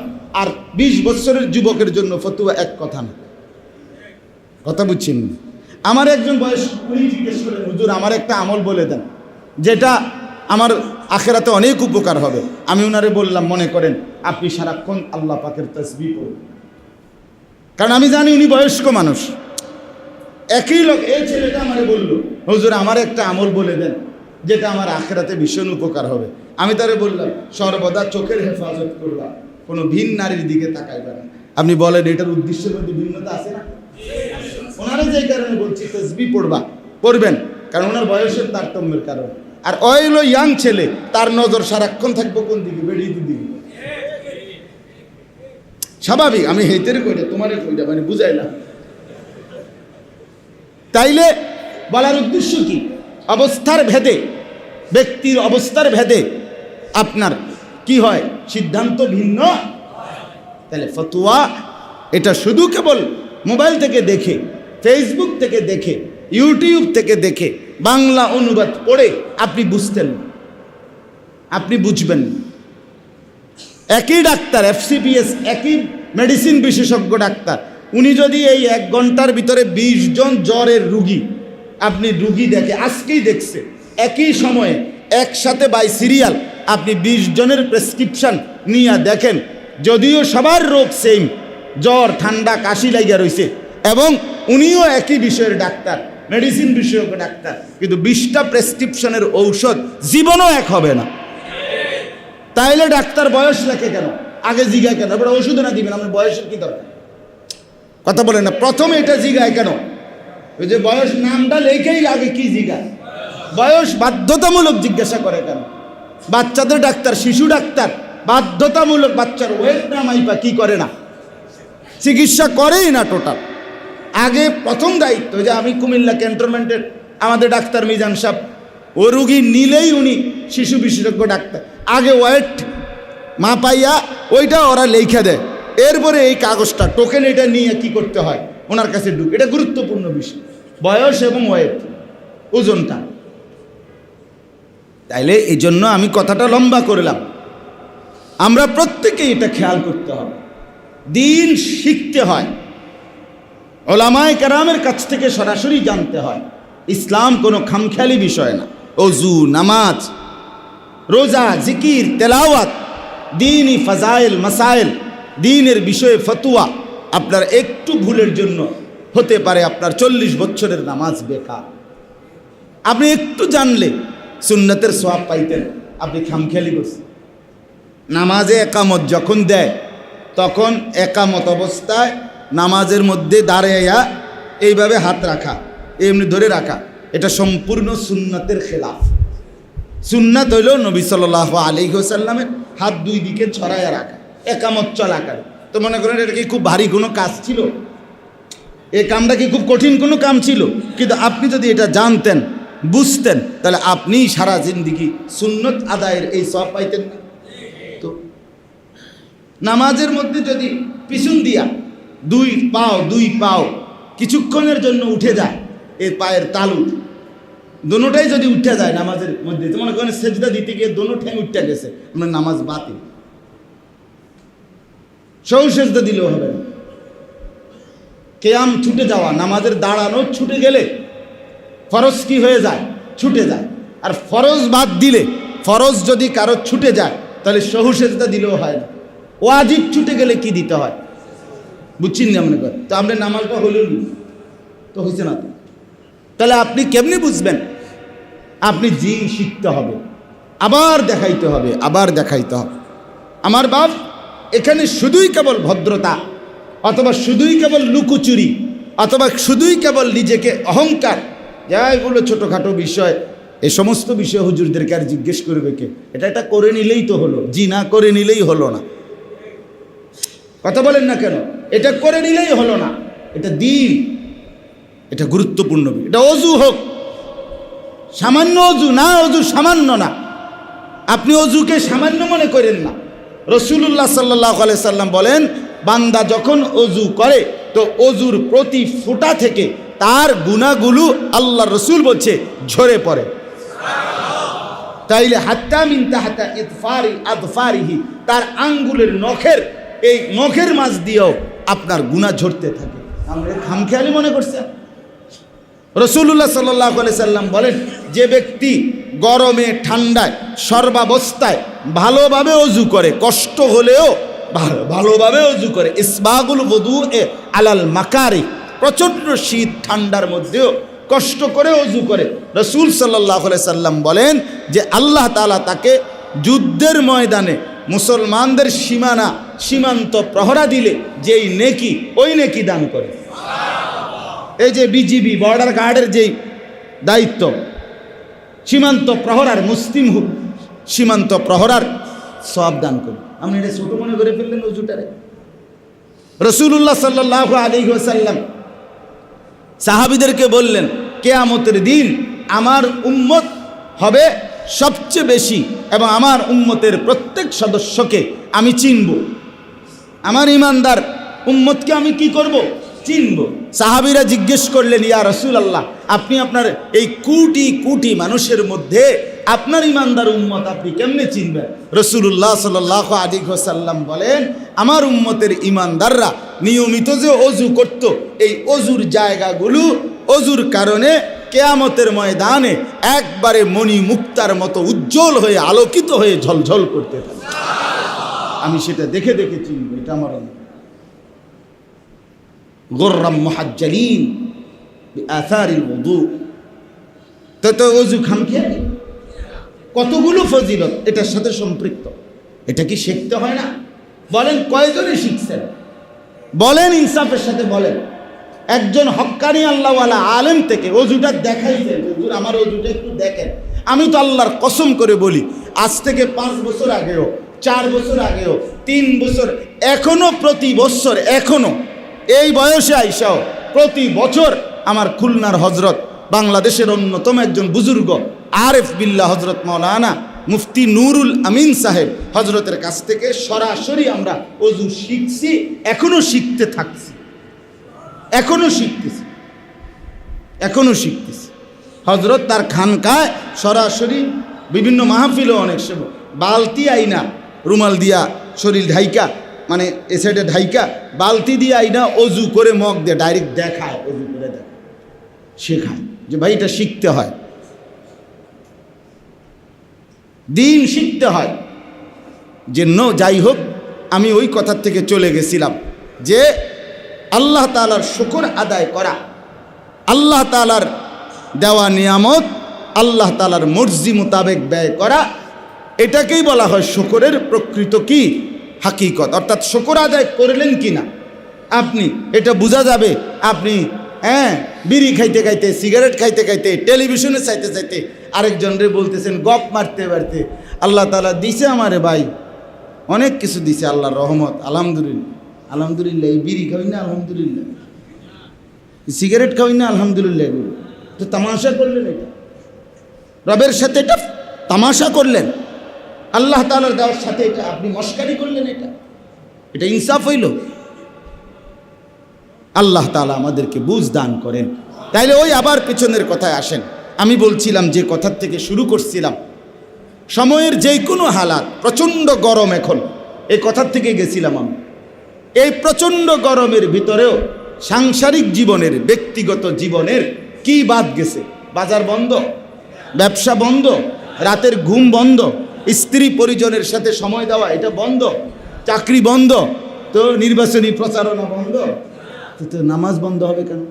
আর 20 বছরের যুবকের জন্য ফতুয়া এক কথা না। কথা বুঝছেন? আমার একজন বয়স্ক জিজ্ঞেস করেন, হুজুর আমার একটা আমল বলে দেন যেটা আমার আখেরাতে অনেক উপকার হবে। আমি ওনারে বললাম, মনে করেন আপনি সারাক্ষণ আল্লাহ পাকের তাসবিহ পড়ুন। কারণ আমি জানি উনি বয়স্ক মানুষ। একই লোক, এই ছেলেটা আমারে বলল, হুজুর আমার একটা আমল বলে দেন যেটা আমার আখেরাতে ভীষণ উপকার হবে। আমি তারে বললাম, সর্বদা চোখের হেফাজত করবা, কোনো ভিন নারীর দিকে তাকাইবা না। আপনি বলেন এটার উদ্দেশ্যের মধ্যে ভিন্নতা আছে না? ওনারা যেই কারণে বলছি তাসবিহ পড়বা, পড়বেন, কারণ ওনার বয়সের তারতম্যের কারণে। আর ওই হলো ইয়াং ছেলে, তার নজর সারাক্ষণ থাকবো কোন দিকে? বেরিয়ে দিকে। স্বাভাবিক, আমি হেতের কইটা তোমারে কইটা মানে বুঝাইলাম। তাইলে বলার উদ্দেশ্য কি? অবস্থার ভেদে, ব্যক্তির অবস্থার ভেদে আপনার কি হয়, সিদ্ধান্ত ভিন্ন। তাহলে ফতোয়া এটা শুধু কেবল মোবাইল থেকে দেখে, ফেসবুক থেকে দেখে, ইউটিউব থেকে দেখে, বাংলা অনুবাদ পড়ে আপনি বুঝতেন না, আপনি বুঝবেন না। একই ডাক্তার, FCPS, একই মেডিসিন বিশেষজ্ঞ ডাক্তার, উনি যদি এই 1 ঘন্টার ভিতরে 20 জন জ্বরের রুগী আপনি রুগী দেখে, আজকেই দেখছে, একই সময়ে একসাথে বাই সিরিয়াল আপনি 20 জনের প্রেসক্রিপশন নিয়ে দেখেন, যদিও সবার রোগ সেম, জ্বর, ঠান্ডা, কাশি লাগিয়া রয়েছে, এবং উনিও একই বিষয়ের ডাক্তার, মেডিসিন বিশেষজ্ঞ ডাক্তার, কিন্তু 20টা প্রেসক্রিপশনের ঔষধ জীবনও এক হবে না। তাইলে ডাক্তার বয়স লেখে কেন? আগে জিগায় কেন? এবার ওষুধ না দিবেন, আপনার বয়সের কি দরকার? কথা বলেন না। প্রথমে এটা জিগায় কেন? ওই যে বয়স নামটা লেখেই আগে কি জিগায়? বয়স বাধ্যতামূলক জিজ্ঞাসা করে কেন? বাচ্চাদের ডাক্তার, শিশু ডাক্তার বাধ্যতামূলক বাচ্চার ওয়েট না মাইপা কি করে না? চিকিৎসা করেই না টোটাল। আগে প্রথম দায়িত্ব, যে আমি কুমিল্লা ক্যান্টনমেন্টের আমাদের ডাক্তার মিজান সাহেব, ও রুগী নিলেই উনি শিশু বিশেষজ্ঞ ডাক্তার, আগে ওয়েট মাপাইয়া ওইটা ওরা লেখা দেয়, এরপরে এই কাগজটা টোকেন এটা নিয়ে কি করতে হয় ওনার কাছে ঢুক। এটা গুরুত্বপূর্ণ বিষয়, বয়স এবং ওয়েট, ওজনটা। তাইলে এই জন্য আমি কথাটা লম্বা করলাম, আমরা প্রত্যেকেই এটা খেয়াল করতে হবে। দিন শিখতে হয়, ওলামায়ে কেরামের কাছ থেকে সরাসরি জানতে হয়। ইসলাম কোনো খামখেয়ালি বিষয় না। ওযু, নামাজ, রোজা, জিকির, তেলাওয়াত, দ্বীনি ফাজাইল, মাসাইল, দ্বীনের বিষয়ে ফতোয়া, আপনার একটু ভুলের জন্য হতে পারে আপনার 40 বছরের নামাজ বেকার। আপনি একটু জানলে সুন্নতের সওয়াব পাইতেন, আপনি খামখেয়ালি করছেন। নামাজে একামত যখন দেয়, তখন একামত অবস্থায় নামাজের মধ্যে দাঁড়াইয়া এইভাবে হাত রাখা, এমনি ধরে রাখা, এটা সম্পূর্ণ সুন্নতের খেলাফ। সুন্নাত হইল নবী সাল্লাল্লাহু আলাইহি ওয়াসাল্লামের হাত 2 দিকে ছড়াইয়া রাখা একামত চলাকালে। তো মনে করেন এটা কি খুব ভারী কোনো কাজ ছিল? এই কামটা কি খুব কঠিন কোনো কাম ছিল? কিন্তু আপনি যদি এটা জানতেন, বুঝতেন, তাহলে আপনি সারা জিন্দেগি সুন্নত আদায়ের এই সওয়াব পাইতেন না। তো নামাজের মধ্যে যদি পিছন দিয়া দুই পাও কিছুক্ষণের জন্য উঠে যায়, এই পায়ের তালু দোনোটাই যদি উঠে যায় নামাজের মধ্যে, তো মনে করেন সেজদা দিতে গিয়ে দোনো ঠ্যাং উঠে গেছে, আপনার নামাজ বাতিল। সৌ সেজদা দিলেও হবে না। কিয়াম ছুটে যাওয়া, নামাজের দাঁড়ানো ছুটে গেলে ফরজ কি হয়ে যায়? ছুটে যায়। আর ফরজ বাদ দিলে, ফরজ যদি কারো ছুটে যায় তাহলে সহু সেজদা দিলেও হয় না। ওয়াজিব ছুটে গেলে কি দিতে হয়? বুঝছেন না মনে করেন? তো আপনার নামাজটা হলো তো হয়েছে না। তাহলে আপনি কেমনি বুঝবেন? আপনি জি শিখতে হবে, আবার দেখাইতে হবে, আবার দেখাইতে হবে। আমার বাপ, এখানে শুধুই কেবল ভদ্রতা, অথবা শুধুই কেবল লুকোচুরি, অথবা শুধুই কেবল নিজেকে অহংকার, যা এগুলো ছোটোখাটো বিষয়, এই সমস্ত বিষয় হুজুরদেরকে আর জিজ্ঞেস করবে কে? এটা করে নিলেই তো হলো, জি না করে নিলেই হলো না। কথা বলেন না কেন? এটা করে নিলেই হলো না, এটা দিন, এটা গুরুত্বপূর্ণ। এটা অজু হোক, সামান্য অজু না, অজু সামান্য না, আপনি অজুকে সামান্য মনে করেন না। রাসূলুল্লাহ সাল্লাল্লাহু আলাইহি সাল্লাম বলেন, বান্দা যখন অজু করে তো অজুর প্রতি ফোঁটা থেকে তার গুনাহগুলো আল্লাহর রাসূল বলছে ঝরে পড়ে। তাইলে হাত্তা মিন তাহতা ইদফারি আদফারিহি, তার আঙ্গুলের নখের, এই নখের মাঝ দিয়েও আপনার গুনাহ ঝরতে থাকে। আমরা খামখেয়ালি মনে করছেন? রাসূলুল্লাহ সাল্লাল্লাহু আলাইহি সাল্লাম বলেন, যে ব্যক্তি গরমে ঠান্ডায় সর্বাবস্থায় ভালোভাবে অজু করে, কষ্ট হলেও ভালোভাবে অজু করে, ইসবাগুল wudu'ে আলাল মাকারি, প্রচণ্ড শীত ঠান্ডার মধ্যেও কষ্ট করে অজু করে, রাসূল সাল্লাল্লাহু আলাইহি সাল্লাম বলেন যে আল্লাহ তাআলা তাকে যুদ্ধের ময়দানে মুসলমানদের সীমান্ত প্রহরা দিলে যেই নেকি, ওই নেকি দান করে। এই যে বিজিবি বর্ডার গার্ডের যেই দায়িত্ব সীমান্ত প্রহরার, মুসলিম সীমান্ত প্রহরার সওয়াব দান করুন। আপনি এটা ছোট মনে করে ফেললেন ওজুটারে। রাসূলুল্লাহ সাল্লাল্লাহু আলাইহি ওয়াসাল্লাম সাহাবীদেরকে বললেন, কিয়ামতের দিন আমার উম্মত হবে সবচেয়ে বেশি এবং আমার উম্মতের প্রত্যেক সদস্যকে আমি চিনব। আমার ঈমানদার উম্মতকে আমি কি করব? চিনব। সাহাবীরা জিজ্ঞেস করলেন, ইয়া রাসূলুল্লাহ, আপনি আপনার এই কোটি কোটি মানুষের মধ্যে আপনার ঈমানদার উম্মত আপনি কেমনে চিনবেন? রাসূলুল্লাহ সাল্লাল্লাহু আলাইহি ওয়াসাল্লাম বলেন, আমার উম্মতের ঈমানদাররা নিয়মিত যে ওযু করত, এই ওযুর জায়গাগুলো ওযুর কারণে কিয়ামতের ময়দানে একবারে মণি মুক্তার মতো উজ্জ্বল হয়ে আলোকিত হয়ে ঝলঝল করতে থাকে। আমি সেটা দেখে দেখে চিনব। এটা আমার গুররাম মুহাজ্জালিন বিআথারিল ওযু। তো ওযু খামখেয়ালি কতগুলো ফজিলত এটার সাথে সম্পৃক্ত। এটা কি শিখতে হয় না? বলেন কয়জনে শিখছেন? বলেন ইনসাফের সাথে বলেন। একজন হক্কানি আল্লাহওয়ালা আলেম থেকে ওযুটা দেখাইছেন, হুজুর আমার ওযুটা একটু দেখেন। আমি তো আল্লাহর কসম করে বলি, আজ থেকে 5 বছর আগেও, 4 বছর আগেও, 3 বছর, এখনো প্রতি বছর, এখনো এই বয়সে আইসাও প্রতি বছর আমার খুলনার হজরত, বাংলাদেশের অন্যতম একজন বুজুর্গ আরেফ বিল্লাহ হজরত মাওলানা মুফতি নুরুল আমিন সাহেব হজরতের কাছ থেকে সরাসরি আমরা ওযু শিখছি, এখনো শিখতে থাকছি, এখনো শিখতেছি, এখনো শিখতেছি। হজরত তার খানকায় সরাসরি বিভিন্ন মাহফিলও অনেক সময় বালতি আইনা রুমাল দিয়া শরীর ঢাইকা, মানে এ সাইডে ঢাইকা বালতি দিয়ে আইনা ওযু করে মগ দিয়ে ডাইরেক্ট দেখায়, ওযু করে দেখায়, শেখায় যে ভাই এটা শিখতে হয়, দিন শিখতে হয়। যে যাই হোক, আমি ওই কথার থেকে চলে গেছিলাম যে আল্লাহ তাআলার শুকর আদায় করা, আল্লাহ তাআলার দেওয়া নিয়ামত আল্লাহ তাআলার মর্জি মোতাবেক ব্যয় করা, এটাকেই বলা হয় শুকরের প্রকৃত কি হাকিকত। অর্থাৎ শুকর আদায় করলেন কিনা আপনি, এটা বোঝা যাবে আপনি বিড়ি খাইতে খাইতে, সিগারেট খাইতে খাইতে, টেলিভিশনে চাইতে চাইতে আরেকজনরে বলতেছেন গপ মারতে মারতে, আল্লাহ তাআলা দিছে আমারে ভাই, অনেক কিছু দিছে, আল্লাহর রহমত, আলহামদুলিল্লাহ, আলহামদুলিল্লাহ। এই বিড়ি খাই না আলহামদুলিল্লাহ, সিগারেট খাই না আলহামদুলিল্লাহ, এগুলো তো তামাশা করলেন, এটা রবের সাথে এটা তামাশা করলেন, আল্লাহ তাআলার দেওয়ার সাথে এটা আপনি মস্কারি করলেন, এটা ইনসাফ হইল? আল্লাহ তাআলা আমাদেরকে বুঝ দান করেন। তাইলে ওই আবার পেছনের কথায় আসেন। আমি বলছিলাম, যে কথার থেকে শুরু করছিলাম, সময়ের যে কোনো হালাত, প্রচণ্ড গরম এখন, এই কথার থেকে গেছিলাম আমি। এই প্রচণ্ড গরমের ভিতরেও সাংসারিক জীবনের, ব্যক্তিগত জীবনের কি বাদ গেছে? বাজার বন্ধ, ব্যবসা বন্ধ, রাতের ঘুম বন্ধ, স্ত্রী পরিজনের সাথে সময় দেওয়া এটা বন্ধ, চাকরি বন্ধ, তো নির্বাচনী প্রচারণা বন্ধ, তো নামাজ বন্ধ হবে কেন?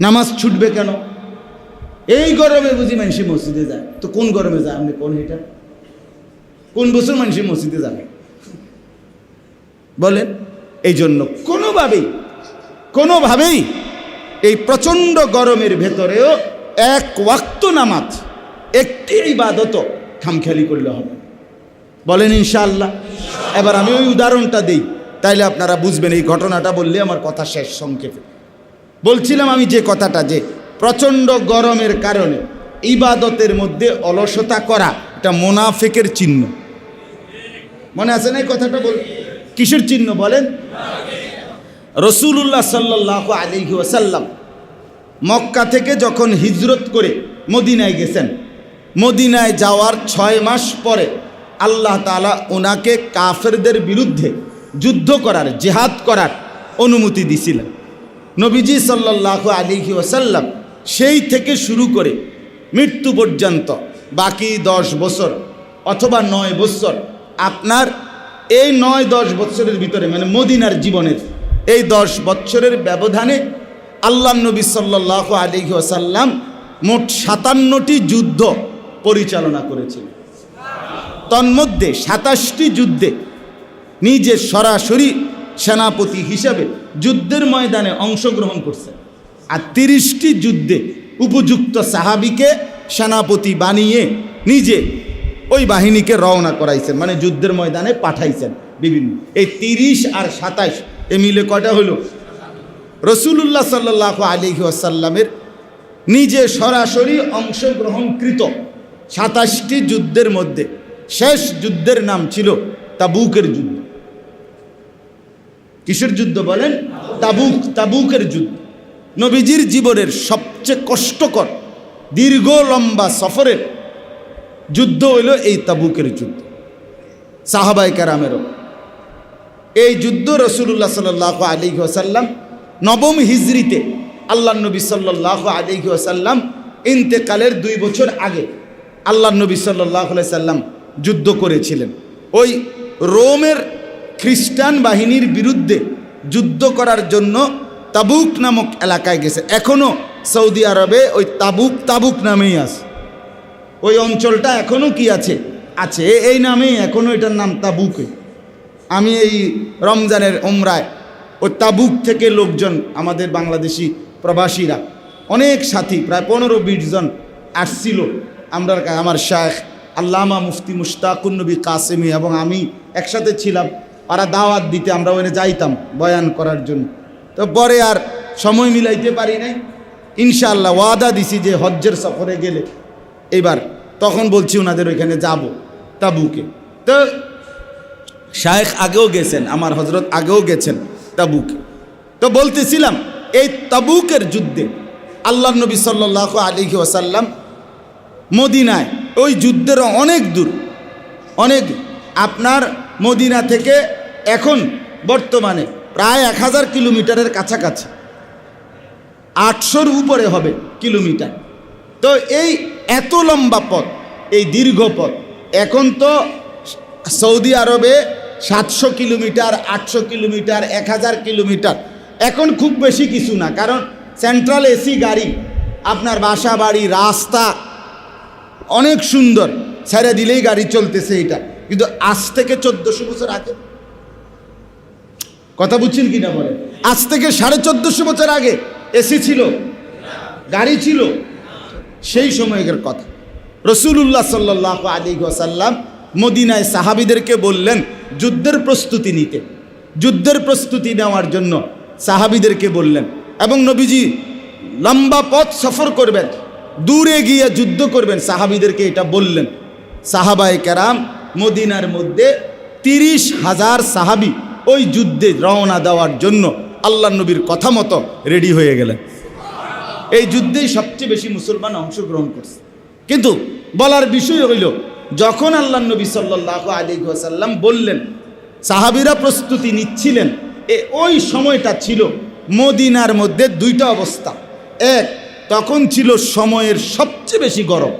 নামাজ ছুটবে কেন? এই গরমে বুঝি মানুষ মসজিদে যায়, তো কোন গরমে যায় আপনি কোন? এটা কোন বছর মানুষ মসজিদে যাবে বলেন? এই জন্য কোনোভাবেই এই প্রচণ্ড গরমের ভেতরেও এক ওয়াক্ত নামাজ, একটি ইবাদত খামখেয়ালি করলে হবে। বলেন ইনশাআল্লাহ। এবার আমি ওই উদাহরণটা দিই, তাইলে আপনারা বুঝবেন। এই ঘটনাটা বললে আমার কথা শেষ। সংক্ষেপে বলছিলাম আমি যে কথাটা, যে প্রচণ্ড গরমের কারণে ইবাদতের মধ্যে অলসতা করা, এটা মুনাফিকের চিহ্ন। মনে আছে না এই কথাটা? কিসের চিহ্ন বলেন? রাসূলুল্লাহ সাল্লাল্লাহু আলাইহি ওয়াসাল্লাম মক্কা থেকে যখন হিজরত করে মদিনায় গেছেন, মদিনায় যাওয়ার 6 মাস পরে আল্লাহ তাআলা ওনাকে কাফেরদের বিরুদ্ধে যুদ্ধ করার, জিহাদ করার অনুমতি দিয়েছিলেন। নবীজি সাল্লাল্লাহু আলাইহি ওয়াসাল্লাম সেই থেকে শুরু করে মৃত্যু পর্যন্ত বাকি 10 বছর অথবা 9 বছর, আপনার এই 9-10 বছরের ভিতরে, মানে মদিনার জীবনের এই 10 বছরের ব্যবধানে আল্লাহ নবী সাল্লাল্লাহু আলাইহি ওয়াসাল্লাম মোট 57টি যুদ্ধ পরিচালনা করেছিলেন। তন্মধ্যে 27টি যুদ্ধে নিজে সরাসরি সেনাপতি হিসাবে যুদ্ধের ময়দানে অংশগ্রহণ করছেন, আর 30টি যুদ্ধে উপযুক্ত সাহাবিকে সেনাপতি বানিয়ে নিজে ওই বাহিনীকে রওনা করাইছেন, মানে যুদ্ধের ময়দানে পাঠাইছেন বিভিন্ন। এই 30 আর 27 এ মিলে কয়টা হলো? রাসূলুল্লাহ সাল্লাল্লাহু আলাইহি ওয়াসাল্লামের নিজে সরাসরি অংশগ্রহণকৃত 27টি যুদ্ধের মধ্যে শেষ যুদ্ধের নাম ছিল তাবুকের যুদ্ধ। কিসের যুদ্ধ বলেন? তাবুকের যুদ্ধ। নবীজির জীবনের সবচেয়ে কষ্টকর দীর্ঘ লম্বা সফরের যুদ্ধ হইল এই তাবুকের যুদ্ধ। সাহাবায়ে কেরামেরও এই যুদ্ধ রাসূলুল্লাহ সাল্লাল্লাহু আলাইহি ওয়াসাল্লাম 9ম হিজরিতে আল্লাহ নবী সাল্লাল্লাহু আলাইহি ওয়াসাল্লাম ইন্তেকালের 2 বছর আগে আল্লাহ নবী সাল্লাল্লাহু আলাইহি সাল্লাম যুদ্ধ করেছিলেন। ওই রোমের খ্রিস্টান বাহিনীর বিরুদ্ধে যুদ্ধ করার জন্য তাবুক নামক এলাকায় গেছে। এখনও সৌদি আরবে ওই তাবুক নামেই আছে। ওই অঞ্চলটা এখনও কি আছে? এই নামেই এখনও, এটার নাম তাবুকে। আমি এই রমজানের উমরায় ওই তাবুক থেকে লোকজন, আমাদের বাংলাদেশি প্রবাসীরা অনেক সাথী, প্রায় 15-20 জন আসছিল। আমার শায়েখ আল্লামা মুফতি মুশতাকুন নবী কাসেমি এবং আমি একসাথে ছিলাম। ওরা দাওয়াত দিতে আমরা ওখানে যাইতাম বয়ান করার জন্য। তো পরে আর সময় মিলাইতে পারি নাই। ইনশাআল্লাহ ওয়াদা দিছি যে হজ্জের সফরে গেলে এবার, তখন বলছি ওনাদের ওইখানে যাব তাবুকে। তো শায়েখ আগেও গেছেন, আমার হজরত আগেও গেছেন তাবুকে। তো বলতেছিলাম এই তাবুকের যুদ্ধে আল্লাহ নবী সাল্লাল্লাহু আলাইহি ওয়াসাল্লাম মদিনায়, ওই যুদ্ধের অনেক দূর, অনেক, আপনার মদিনা থেকে এখন বর্তমানে প্রায় 1000 কিলোমিটারের কাছাকাছি, 800-র উপরে হবে কিলোমিটার। তো এই এত লম্বা পথ, এই দীর্ঘ পথ, এখন তো সৌদি আরবে 700 কিলোমিটার, 800 কিলোমিটার, 1000 কিলোমিটার এখন খুব বেশি কিছু না, কারণ সেন্ট্রাল এসি গাড়ি, আপনার বাসা বাড়ি, রাস্তা অনেক সুন্দর, ছেড়ে দিলেই গাড়ি চলতেছে এটা। কিন্তু আজ থেকে 1400 বছর আগে, কথা বুঝছেন কিনা বলেন, আজ থেকে 1450 বছর আগে এসি ছিল, গাড়ি ছিল, সেই সময়ের কথা। রাসূলুল্লাহ সাল্লাল্লাহু আলাইহি ওয়াসাল্লাম মদিনায় সাহাবীদেরকে বললেন যুদ্ধের প্রস্তুতি নিতে। যুদ্ধের প্রস্তুতি নেওয়ার জন্য সাহাবীদেরকে বললেন, এবং নবীজি লম্বা পথ সফর করবেন, দূরে গিয়ে যুদ্ধ করবেন, সাহাবীদেরকে এটা বললেন। সাহাবায়ে কেরাম মদিনার মধ্যে 30,000 সাহাবী ওই যুদ্ধে রওনা দেওয়ার জন্য আল্লাহ নবীর কথা মতো রেডি হয়ে গেলেন। এই যুদ্ধেই সবচেয়ে বেশি মুসলমান অংশগ্রহণ করছে। কিন্তু বলার বিষয় হইল, যখন আল্লাহ নবী সাল্লাল্লাহু আলাইহি ওয়াসাল্লাম বললেন, সাহাবীরা প্রস্তুতি নিচ্ছিলেন, ওই সময়টা ছিল মদিনার মধ্যে 2টা অবস্থা। এক, তখন ছিল সময়ের সবচেয়ে বেশি গরম।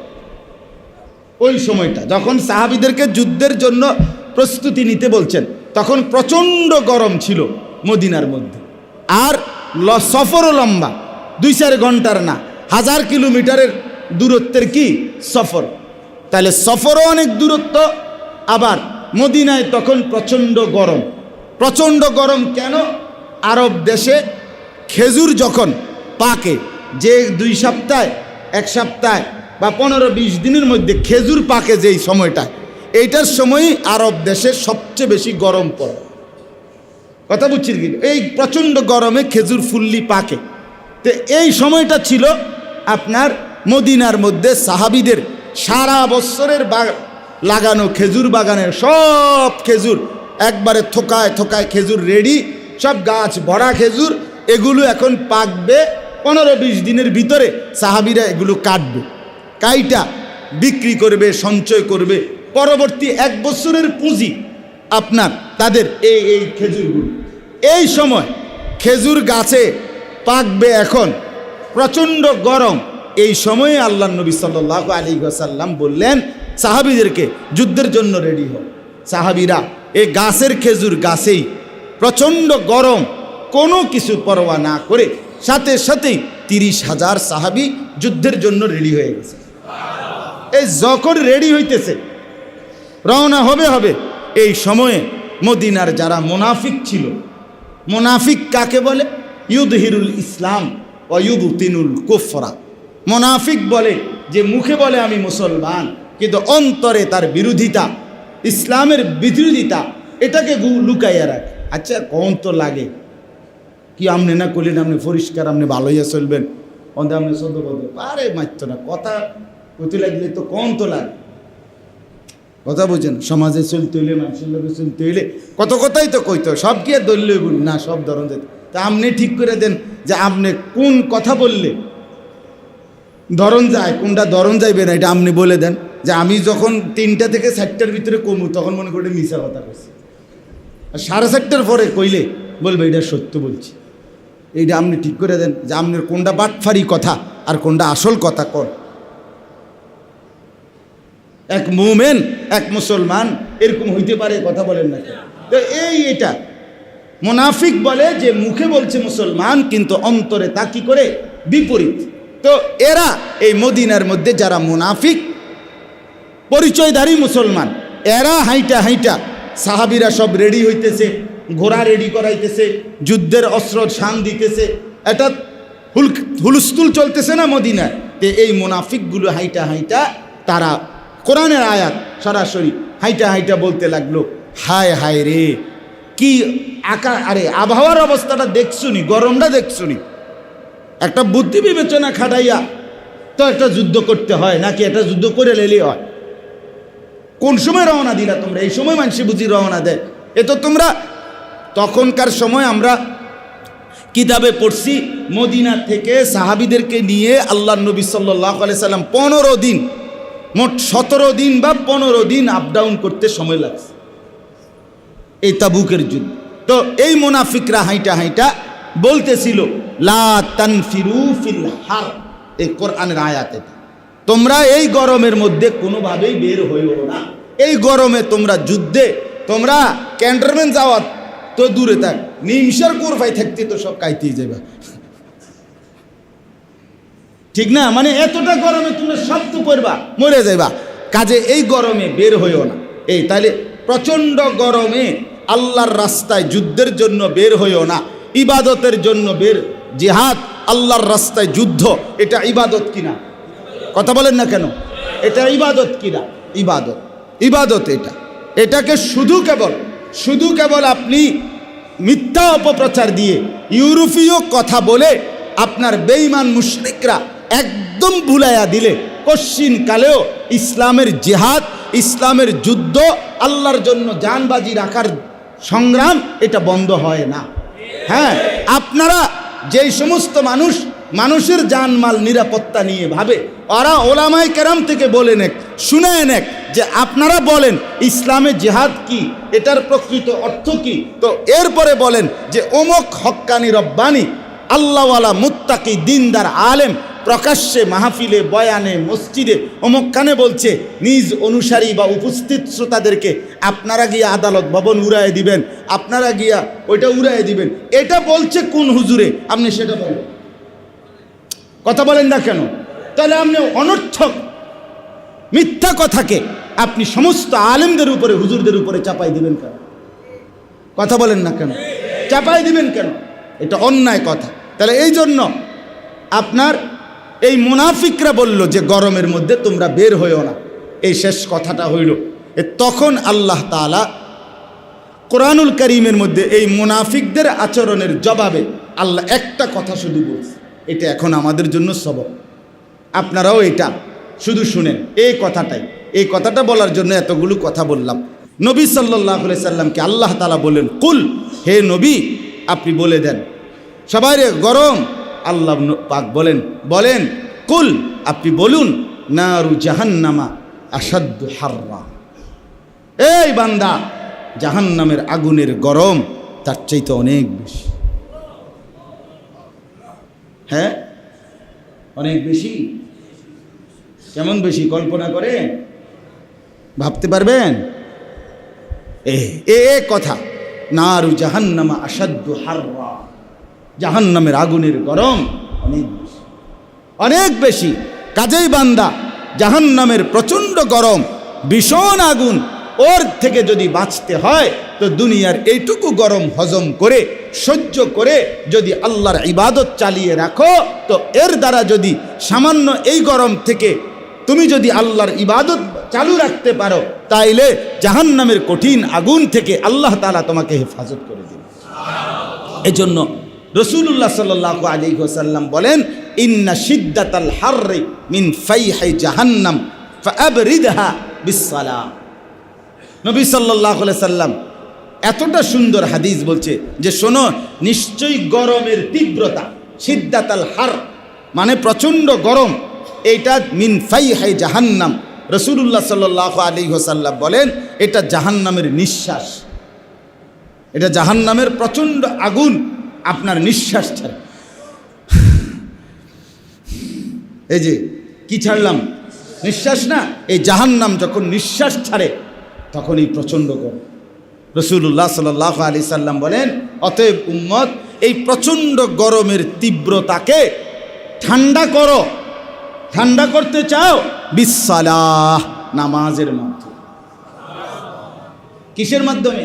ওই সময়টা যখন সাহাবীদেরকে যুদ্ধের জন্য প্রস্তুতি নিতে বলছেন, তখন প্রচণ্ড গরম ছিল মদিনার মধ্যে। আর সফরও লম্বা, 2-4 ঘন্টার না, 1000 কিলোমিটারের দূরত্বের কি সফর। তাহলে সফরও অনেক দূরত্ব, আবার মদিনায় তখন প্রচণ্ড গরম। প্রচণ্ড গরম কেন? আরব দেশে খেজুর যখন পাকে, যে 2 সপ্তাহে, 1 সপ্তাহে বা 15-20 দিনের মধ্যে খেজুর পাকে যেই সময়টা, এইটার সময়ই আরব দেশে সবচেয়ে বেশি গরম পড়ে। কথা বুঝছি কি? এই প্রচণ্ড গরমে খেজুর ফুল্লি পাকে। তো এই সময়টা ছিল আপনার মদিনার মধ্যে সাহাবীদের সারা বছরের লাগানো খেজুর বাগানের সব খেজুর একবারে থোকায় থোকায় খেজুর রেডি, সব গাছ ভরা খেজুর, এগুলো এখন পাকবে। 15-20 দিনের ভিতরে সাহাবীরা এগুলো কাটবে, কাইটা বিক্রি করবে, সঞ্চয় করবে, পরবর্তী 1 বছরের পুঁজি আপনার তাদের এই খেজুরগুলো। এই সময় খেজুর গাছে পাকবে, এখন প্রচণ্ড গরম। এই সময়ে আল্লাহ নবী সাল্লাল্লাহু আলাইহি ওয়াসাল্লাম বললেন সাহাবীদেরকে যুদ্ধের জন্য রেডি হও। সাহাবীরা এই গাছের খেজুর গাছেই প্রচণ্ড গরম, কোনো কিছু পরোয়া না করে সাথে সাথেই 30,000 সাহাবী যুদ্ধের জন্য রেডি হয়ে গেছে। এই যখন রেডি হইতেছে, রওনা হবে, এই সময়ে মদিনার যারা মুনাফিক ছিল, মুনাফিক কাকে বলে? ইউদহিরুল ইসলাম ওয়া ইউবতিনুল কুফরা। মুনাফিক বলে যে মুখে বলে আমি মুসলমান, কিন্তু অন্তরে তার বিরোধিতা, ইসলামের বিরোধিতা, এটাকে লুকাইয়া রাখে। আচ্ছা কোন তো লাগে কি আপনি না করলেন, আপনি পরিষ্কার, আপনি ভালোইয়া চলবেন, অন্ধে আপনি সদ্য বলবেন পারে মারত না, কথা কইতে লাগলে তো কোন তো লাগে। কথা বুঝেন, সমাজে চলতে হইলে, মানুষের লোকে চলতে হইলে কত কথাই তো কইতো, সব কি আর দলীয় বলি না, সব ধরন যেত। তা আপনি ঠিক করে দেন যে আপনি কোন কথা বললে ধরন যায়, কোনটা ধরন যাইবে না, এটা আপনি বলে দেন। যে আমি যখন 3টা থেকে 4টার ভিতরে কমু, তখন মনে করে মিশা কথা কইছি, আর 4:30টার পরে কইলে বলবে এটা সত্য বলছি। এইটা আপনি ঠিক করে দেন যে আপনার কোনটা বাটফারি কথা আর কোনটা আসল কথা কোন। এক মুমিন, এক মুসলমান এরকম হইতে পারে, কথা বলেন না। তো এটা মুনাফিক বলে যে মুখে বলছে মুসলমান, কিন্তু অন্তরে তা কি করে বিপরীত। তো এরা এই মদিনার মধ্যে যারা মুনাফিক পরিচয়ধারী মুসলমান, এরা হাইটা হাইটা, সাহাবিরা সব রেডি হইতেছে, ঘোড়া রেডি করাইতেছে, যুদ্ধের অস্ত্র শান দিতেছে, এটা হুলস্থুল চলতেছে না মদিনায়। তো এই মুনাফিকগুলো হাইটা হাইটা, তারা কোরআনের আয়াত সরাসরি হাইটা হাইটা বলতে লাগলো, হায় হায় রে কি আরে আবহাওয়ার অবস্থাটা দেখছুনি, গরমটা দেখছুনি, একটা বুদ্ধি বিবেচনা খাটাইয়া তো একটা যুদ্ধ করতে হয় নাকি, একটা যুদ্ধ করে লেলি হয়। কোন সময় রওনা দিলা তোমরা? এই সময় মানুষ বুঝি রওনা দেয়। এ তো তোমরা তখনকার সময় আমরা কিতাবে পড়ছি, মদিনা থেকে সাহাবিদেরকে নিয়ে আল্লাহ নবী সাল্লাল্লাহু আলাইহি সাল্লাম 15 দিন, মোট 17 দিন বা 15 দিন আপ ডাউন করতে সময় লাগছে এই তাবুকের যুদ্ধ। তো এই মুনাফিকরা হাইটা হাইটা বলতেছিল লা তানফিরু ফিল হার, এই কোরআনের আয়াতে, তোমরা এই গরমের মধ্যে কোনোভাবেই বের হইও না। এই গরমে তোমরা যুদ্ধে, তোমরা ক্যান্টনমেন্ট যাওয়া তো দূরে থাক, নিমসার কোরফাই থাকতে তো সব কাইতেই যাবে, ঠিক না? মানে এতটা গরমে তোমরা সব তো করবা, মরে যাইবা, কাজে এই গরমে বের হইও না। এই তাইলে প্রচণ্ড গরমে আল্লাহর রাস্তায় যুদ্ধের জন্য বের হইও না, ইবাদতের জন্য বের। জিহাদ, আল্লাহর রাস্তায় যুদ্ধ, এটা ইবাদত কিনা? কথা বলেন না কেন? এটা ইবাদত কিনা? ইবাদত, ইবাদত। এটাকে শুধু কেবল আপনি মিথ্যা অপপ্রচার দিয়ে, ইউরোপীয় কথা বলে আপনার বেঈমান মুশরিকরা একদম ভুলাইয়া দিলে কশ্চিন কালেও ইসলামের জিহাদ, ইসলামের যুদ্ধ, আল্লাহর জন্য জানবাজি রাখার সংগ্রাম, এটা বন্ধ হয় না। হ্যাঁ, আপনারা যেই সমস্ত মানুষের জানমাল নিরাপত্তা নিয়ে ভাবে, ওরা ওলামায়ে কেরাম থেকে বলে নেক, শুনে নেক যে আপনারা বলেন ইসলামে জিহাদ কি, এটার প্রকৃত অর্থ কি, তো এরপরে বলেন যে অমুক হক্কানি রব্বানি আল্লাহওয়ালা মুত্তাকি দিনদার আলেম প্রকাশ্যে মাহফিলে, বয়ানে, মসজিদে অমুকখানে বলছে, নিজ অনুসারী বা উপস্থিত শ্রোতাদেরকে আপনারা গিয়া আদালত ভবন উড়ায় দিবেন, আপনারা গিয়া ওইটা উড়ায় দিবেন, এটা বলছে কোন হুজুরে? আপনি সেটা বলেন, কথা বলেন না কেন? তাহলে আপনি অনর্থক মিথ্যা কথাকে আপনি সমস্ত আলেমদের উপরে, হুজুরদের উপরে চাপাই দিবেন কেন? কথা বলেন না কেন? চাপাই দিবেন কেন? এটা অন্যায় কথা। তাহলে এই জন্য আপনার এই মুনাফিকরা বলল যে গরমের মধ্যে তোমরা বের হইও না, এই শেষ কথাটা হইল। তখন আল্লাহ তাআলা কোরআনুল কারীমের মধ্যে এই মুনাফিকদের আচরণের জবাবে আল্লাহ একটা কথা শুধু বলছে, এটা এখন আমাদের জন্য সবক। আপনারাও এটা শুধু শুনেন, এই কথাটা বলার জন্য এতগুলো কথা বললাম। নবী সাল্লাল্লাহু আলাইহি সাল্লামকে আল্লাহ তাআলা বলেন, কুল, হে নবী আপনি বলে দেন। সবাই রে গরম, আল্লাহ পাক বলেন কুল, আপনি বলুন, নারু জাহান্নামা আশাদ্দু হাররা, এই বান্দা জাহান্নামের আগুনের গরম তার চাইতে অনেক বেশি। হ্যাঁ, অনেক বেশি। কেমন বেশি কল্পনা করে ভাবতে পারবেন? এ কথা, নারু জাহান্নামা আশাদ্দু হাররা, জাহান্নামের আগুনের গরম অনেক বেশি, অনেক বেশি। কাজেই বান্দা জাহান্নামের প্রচণ্ড গরম, ভীষণ আগুন, ওর থেকে যদি বাঁচতে হয় তো দুনিয়ার এইটুকু গরম হজম করে সহ্য করে যদি আল্লাহর ইবাদত চালিয়ে রাখো, তো এর দ্বারা যদি সামান্য এই গরম থেকে তুমি যদি আল্লাহর ইবাদত চালু রাখতে পারো, তাইলে জাহান্নামের কঠিন আগুন থেকে আল্লাহ তাআলা তোমাকে হেফাজত করে দিবে। এজন্য রাসূলুল্লাহ সাল্লাল্লাহু আলাইহি ওয়াসাল্লাম বলেন, ইন্না শিদ্দাতাল হাররি মিন ফাইহি জাহান্নাম ফাআবরিদহা বিসসালাম। নবী সাল্লাল্লাহু আলাইহি সাল্লাম এতটা সুন্দর হাদিস বলছে যে শোনো, নিশ্চয়ই গরমের তীব্রতা, শিদ্দাতাল হার মানে প্রচণ্ড গরম, এইটা মিন ফাইহি জাহান্নাম। রাসূলুল্লাহ সাল্লাল্লাহু আলাইহি ওয়াসাল্লাম বলেন এটা জাহান্নামের নিঃশ্বাস, এটা জাহান্নামের প্রচণ্ড আগুন আপনার নিঃশ্বাস ছাড়ে। এই যে কি ছাড়লাম, নিঃশ্বাস না, এই জাহান্নাম যখন নিঃশ্বাস ছাড়ে তখন এই প্রচণ্ড গরম। রাসূলুল্লাহ সাল্লাল্লাহু আলাইহি সাল্লাম বলেন, অতএব উম্মত এই প্রচণ্ড গরমের তীব্রতাকে ঠান্ডা করো। ঠান্ডা করতে চাও বিসসালাহ, নামাজের মাধ্যমে। কিসের মাধ্যমে?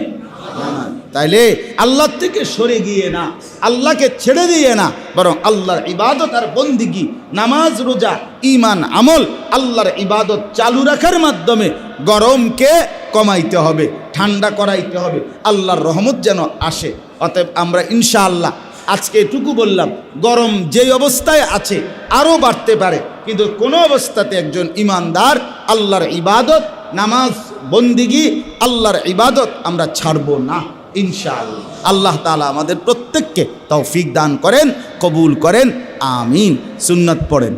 নামাজ। তাইলে আল্লাহ থেকে সরে গিয়ে না, আল্লাহকে ছেড়ে দিয়ে না, বরং আল্লাহর ইবাদত আর বন্দিগি, নামাজ রোজা ঈমান আমল, আল্লাহর ইবাদত চালু রাখার মাধ্যমে গরমকে কমাইতে হবে, ঠান্ডা করাইতে হবে, আল্লাহর রহমত যেন আসে। অতএব আমরা ইনশাআল্লাহ আজকে এটুকু বললাম, গরম যেই অবস্থায় আছে আরও বাড়তে পারে, কিন্তু কোনো অবস্থাতে একজন ইমানদার আল্লাহর ইবাদত, নামাজ বন্দিগি, আল্লাহর ইবাদত আমরা ছাড়ব না ইনশাআল্লাহ। আল্লাহ তাআলা আমাদের প্রত্যেককে তৌফিক দান করেন, কবুল করেন, আমিন। সুন্নাত পড়েন।